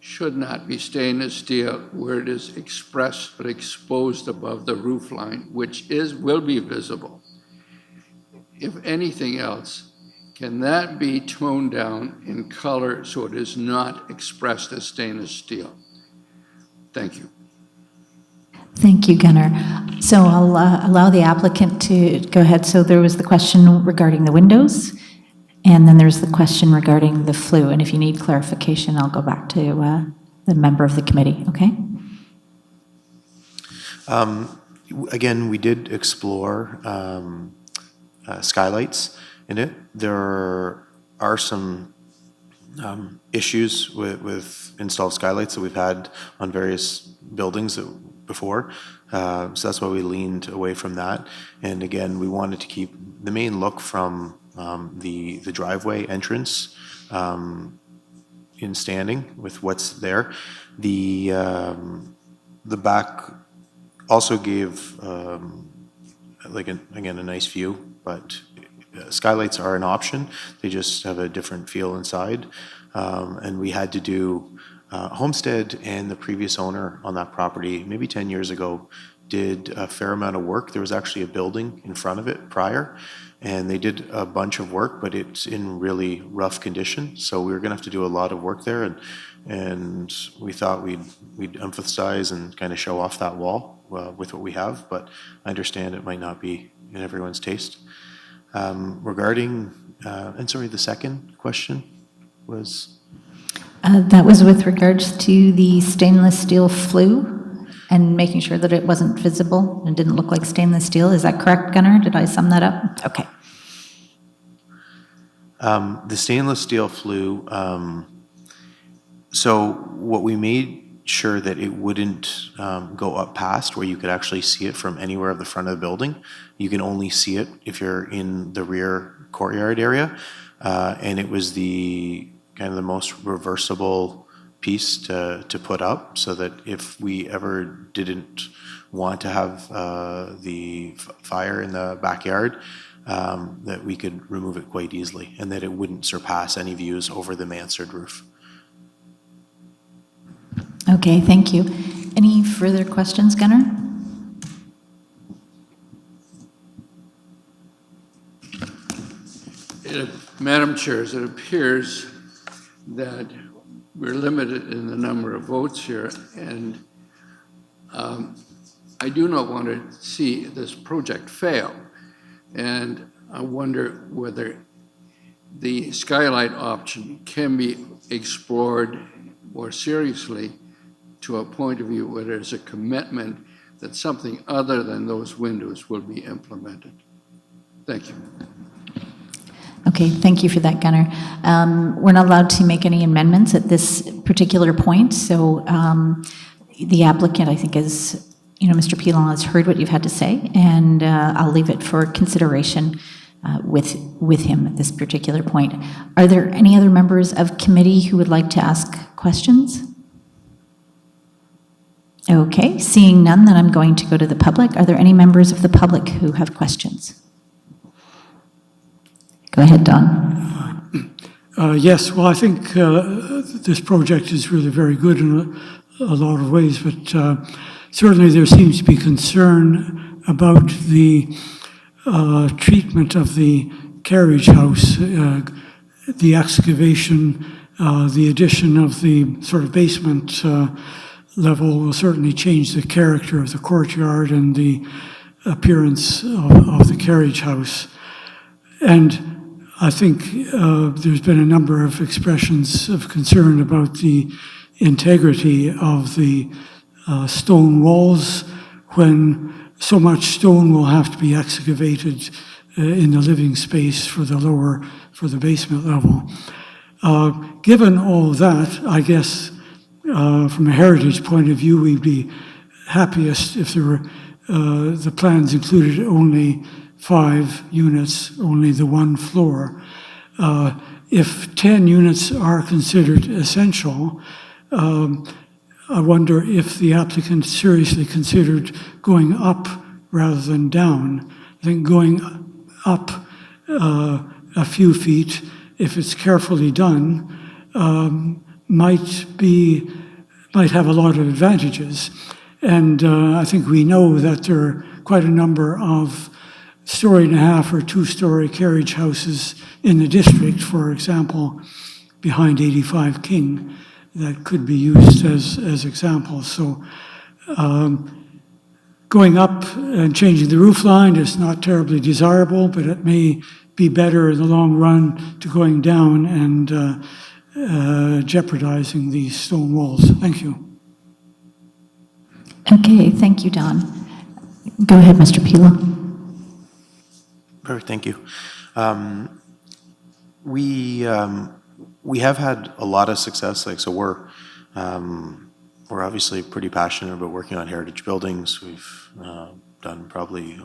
should not be stainless steel where it is expressed but exposed above the roof line, which will be visible. If anything else, can that be toned down in color so it is not expressed as stainless steel? Thank you. Thank you, Gunnar. So I'll allow the applicant to go ahead. So there was the question regarding the windows, and then there's the question regarding the flue. And if you need clarification, I'll go back to the member of the committee, okay? Again, we did explore skylights in it. There are some issues with installed skylights that we've had on various buildings before. So that's why we leaned away from that. And again, we wanted to keep the main look from the driveway entrance in standing with what's there. The back also gave again a nice view, but skylights are an option. They just have a different feel inside. And we had to do Homestead and the previous owner on that property, maybe 10 years ago, did a fair amount of work. There was actually a building in front of it prior, and they did a bunch of work, but it's in really rough condition. So we were going to have to do a lot of work there, and we thought we'd emphasize and kind of show off that wall with what we have. But I understand it might not be in everyone's taste. Regarding, and sorry, the second question was? That was with regards to the stainless steel flue and making sure that it wasn't visible and didn't look like stainless steel. Is that correct, Gunnar? Did I sum that up? Okay. The stainless steel flue, so what we made sure that it wouldn't go up past where you could actually see it from anywhere of the front of the building. You can only see it if you're in the rear courtyard area. And it was the kind of the most reversible piece to put up, so that if we ever didn't want to have the fire in the backyard, that we could remove it quite easily, and that it wouldn't surpass any views over the mansard roof. Okay, thank you. Any further questions, Gunnar? Madam Chair, it appears that we're limited in the number of votes here, and I do not want to see this project fail. And I wonder whether the skylight option can be explored more seriously to a point of view where there's a commitment that something other than those windows will be implemented. Thank you. Okay, thank you for that, Gunnar. We're not allowed to make any amendments at this particular point, so the applicant, I think, is, Mr. Pilon has heard what you've had to say, and I'll leave it for consideration with him at this particular point. Are there any other members of committee who would like to ask questions? Okay, seeing none, then I'm going to go to the public. Are there any members of the public who have questions? Go ahead, Don. Yes, well, I think this project is really very good in a lot of ways, but certainly there seems to be concern about the treatment of the carriage house, the excavation, the addition of the sort of basement level will certainly change the character of the courtyard and the appearance of the carriage house. And I think there's been a number of expressions of concern about the integrity of the stone walls when so much stone will have to be excavated in the living space for the basement level. Given all that, I guess from a heritage point of view, we'd be happiest if there were the plans included only 5 units, only the 1 floor. If 10 units are considered essential, I wonder if the applicant seriously considered going up rather than down. I think going up a few feet, if it's carefully done, might have a lot of advantages. And I think we know that there are quite a number of 1.5 or 2-story carriage houses in the district, for example, behind 85 King, that could be used as examples. So going up and changing the roof line is not terribly desirable, but it may be better in the long run to going down and jeopardizing these stone walls. Thank you. Okay, thank you, Don. Go ahead, Mr. Pila. Perfect, thank you. We have had a lot of success. So we're obviously pretty passionate about working on heritage buildings. We've done probably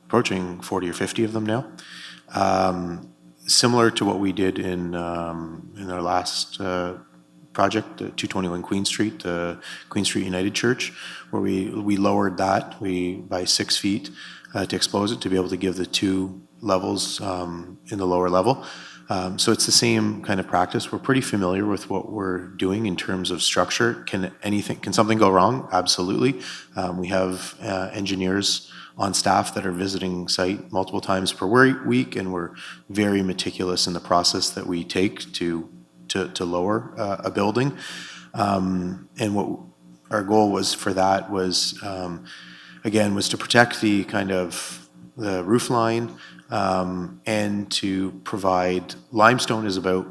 approaching 40 or 50 of them now. Similar to what we did in our last project, 221 Queen Street, the Queen Street United Church, where we lowered that by 6 feet to expose it, to be able to give the 2 levels in the lower level. So it's the same kind of practice. We're pretty familiar with what we're doing in terms of structure. Can something go wrong? Absolutely. We have engineers on staff that are visiting site multiple times per week, and we're very meticulous in the process that we take to lower a building. And what our goal was for that was, again, was to protect the kind of the roof line, and to provide, limestone is about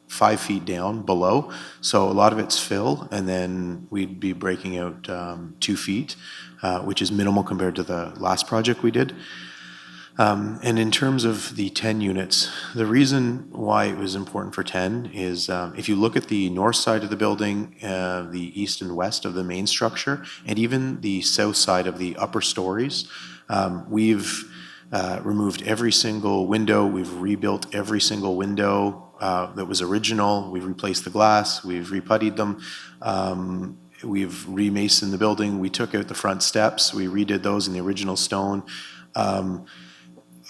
5 feet down below, so a lot of it's fill, and then we'd be breaking out 2 feet, which is minimal compared to the last project we did. And in terms of the 10 units, the reason why it was important for 10 is if you look at the north side of the building, the east and west of the main structure, and even the south side of the upper stories, we've removed every single window. We've rebuilt every single window that was original. We've replaced the glass. We've reputtied them. We've remasoned the building. We took out the front steps. We redid those in the original stone.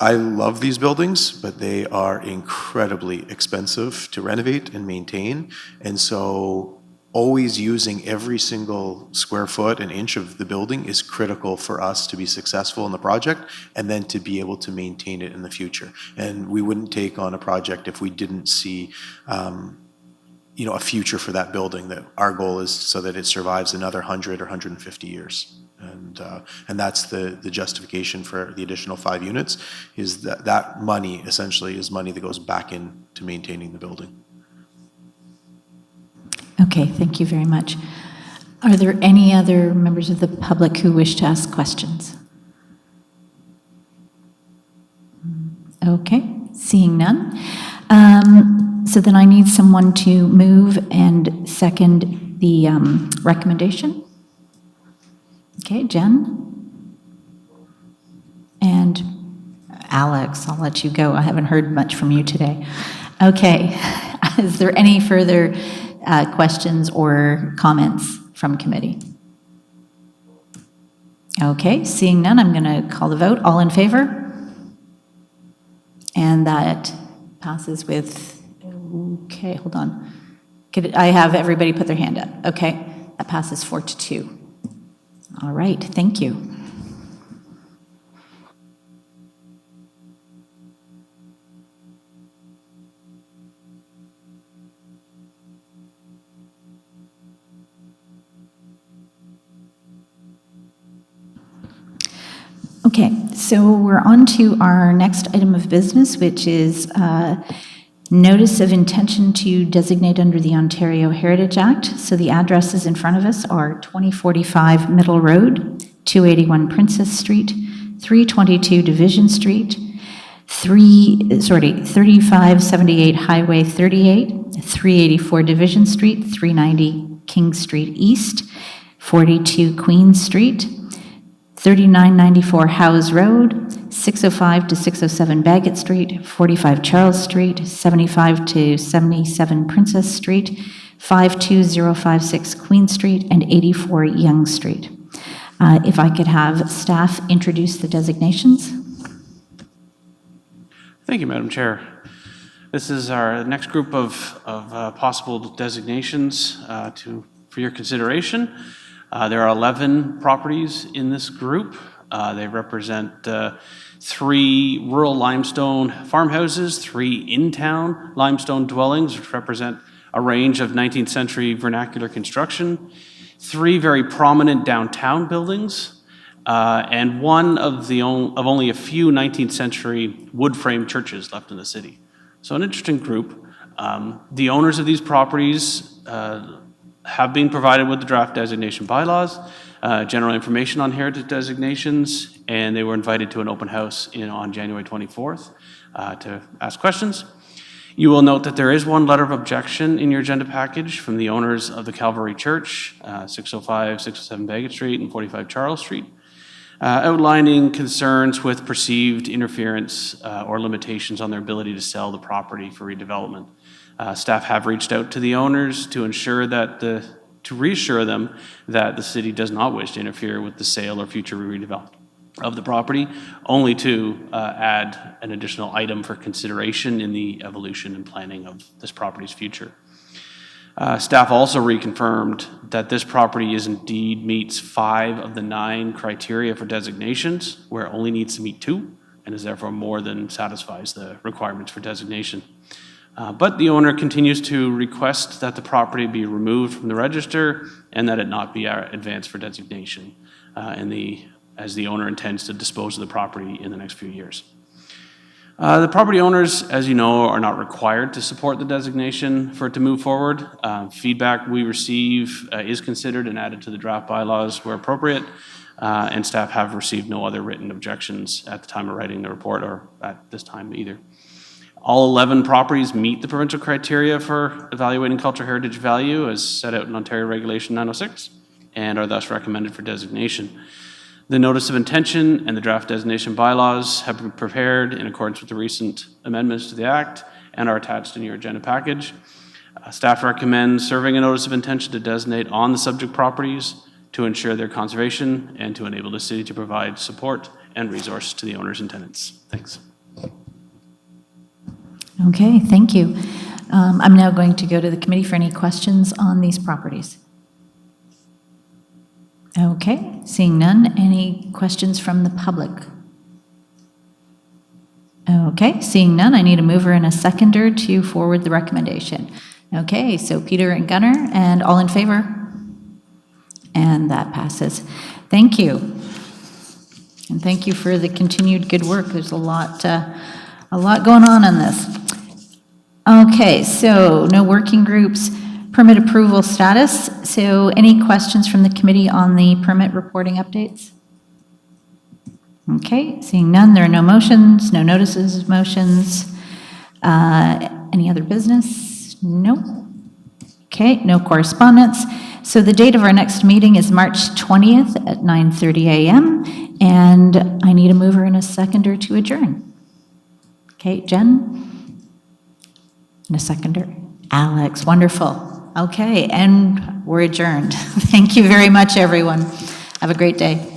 I love these buildings, but they are incredibly expensive to renovate and maintain. And so always using every single square foot and inch of the building is critical for us to be successful in the project and then to be able to maintain it in the future. And we wouldn't take on a project if we didn't see a future for that building. That our goal is so that it survives another 100 or 150 years. And that's the justification for the additional 5 units, is that money essentially is money that goes back into maintaining the building. Okay, thank you very much. Are there any other members of the public who wish to ask questions? Okay, seeing none. So then I need someone to move and second the recommendation. Okay, Jen? And Alex, I'll let you go. I haven't heard much from you today. Okay, is there any further questions or comments from committee? Okay, seeing none, I'm going to call the vote. All in favor? And that passes with, okay, hold on. Could I have everybody put their hand up? Okay, that passes 4-2. All right, thank you. Okay, so we're on to our next item of business, which is notice of intention to designate under the Ontario Heritage Act. So the addresses in front of us are 2045 Middle Road, 281 Princess Street, 322 Division Street, 3578 Highway 38, 384 Division Street, 390 King Street East, 42 Queen Street, 3994 Howes Road, 605 to 607 Bagot Street, 45 Charles Street, 75 to 77 Princess Street, 52056 Queen Street, and 84 Yonge Street. If I could have staff introduce the designations. Thank you, Madam Chair. This is our next group of possible designations for your consideration. There are 11 properties in this group. They represent 3 rural limestone farmhouses, 3 in-town limestone dwellings, which represent a range of 19th century vernacular construction, 3 very prominent downtown buildings, and one of only a few 19th century wood frame churches left in the city. So an interesting group. The owners of these properties have been provided with the draft designation bylaws, general information on heritage designations, and they were invited to an open house on January 24th to ask questions. You will note that there is one letter of objection in your agenda package from the owners of the Calvary Church, 605, 607 Bagot Street, and 45 Charles Street, outlining concerns with perceived interference or limitations on their ability to sell the property for redevelopment. Staff have reached out to the owners to reassure them that the city does not wish to interfere with the sale or future redevelopment. of the property, only to add an additional item for consideration in the evolution and planning of this property's future. Staff also reconfirmed that this property indeed meets 5 of the 9 criteria for designations, where it only needs to meet 2, and is therefore more than satisfies the requirements for designation. But the owner continues to request that the property be removed from the register and that it not be advanced for designation, as the owner intends to dispose of the property in the next few years. The property owners, as you know, are not required to support the designation for it to move forward. Feedback we receive is considered and added to the draft bylaws where appropriate, and staff have received no other written objections at the time of writing the report or at this time either. All 11 properties meet the provincial criteria for evaluating cultural heritage value as set out in Ontario Regulation 906 and are thus recommended for designation. The notice of intention and the draft designation bylaws have been prepared in accordance with the recent amendments to the Act and are attached in your agenda package. Staff recommends serving a notice of intention to designate on the subject properties to ensure their conservation and to enable the city to provide support and resource to the owners and tenants. Thanks. Okay, thank you. I'm now going to go to the committee for any questions on these properties. Okay, seeing none, any questions from the public? Okay, seeing none, I need a mover and a seconder to forward the recommendation. Okay, so Peter and Gunnar, and all in favor? And that passes. Thank you. And thank you for the continued good work. There's a lot going on this. Okay, so no working groups. Permit approval status. So any questions from the committee on the permit reporting updates? Okay, seeing none, there are no motions, no notices of motions. Any other business? No. Okay, no correspondence. So the date of our next meeting is March 20th at 9:30 a.m. And I need a mover and a seconder to adjourn. Okay, Jen? And a seconder. Alex, wonderful. Okay, and we're adjourned. Thank you very much, everyone. Have a great day.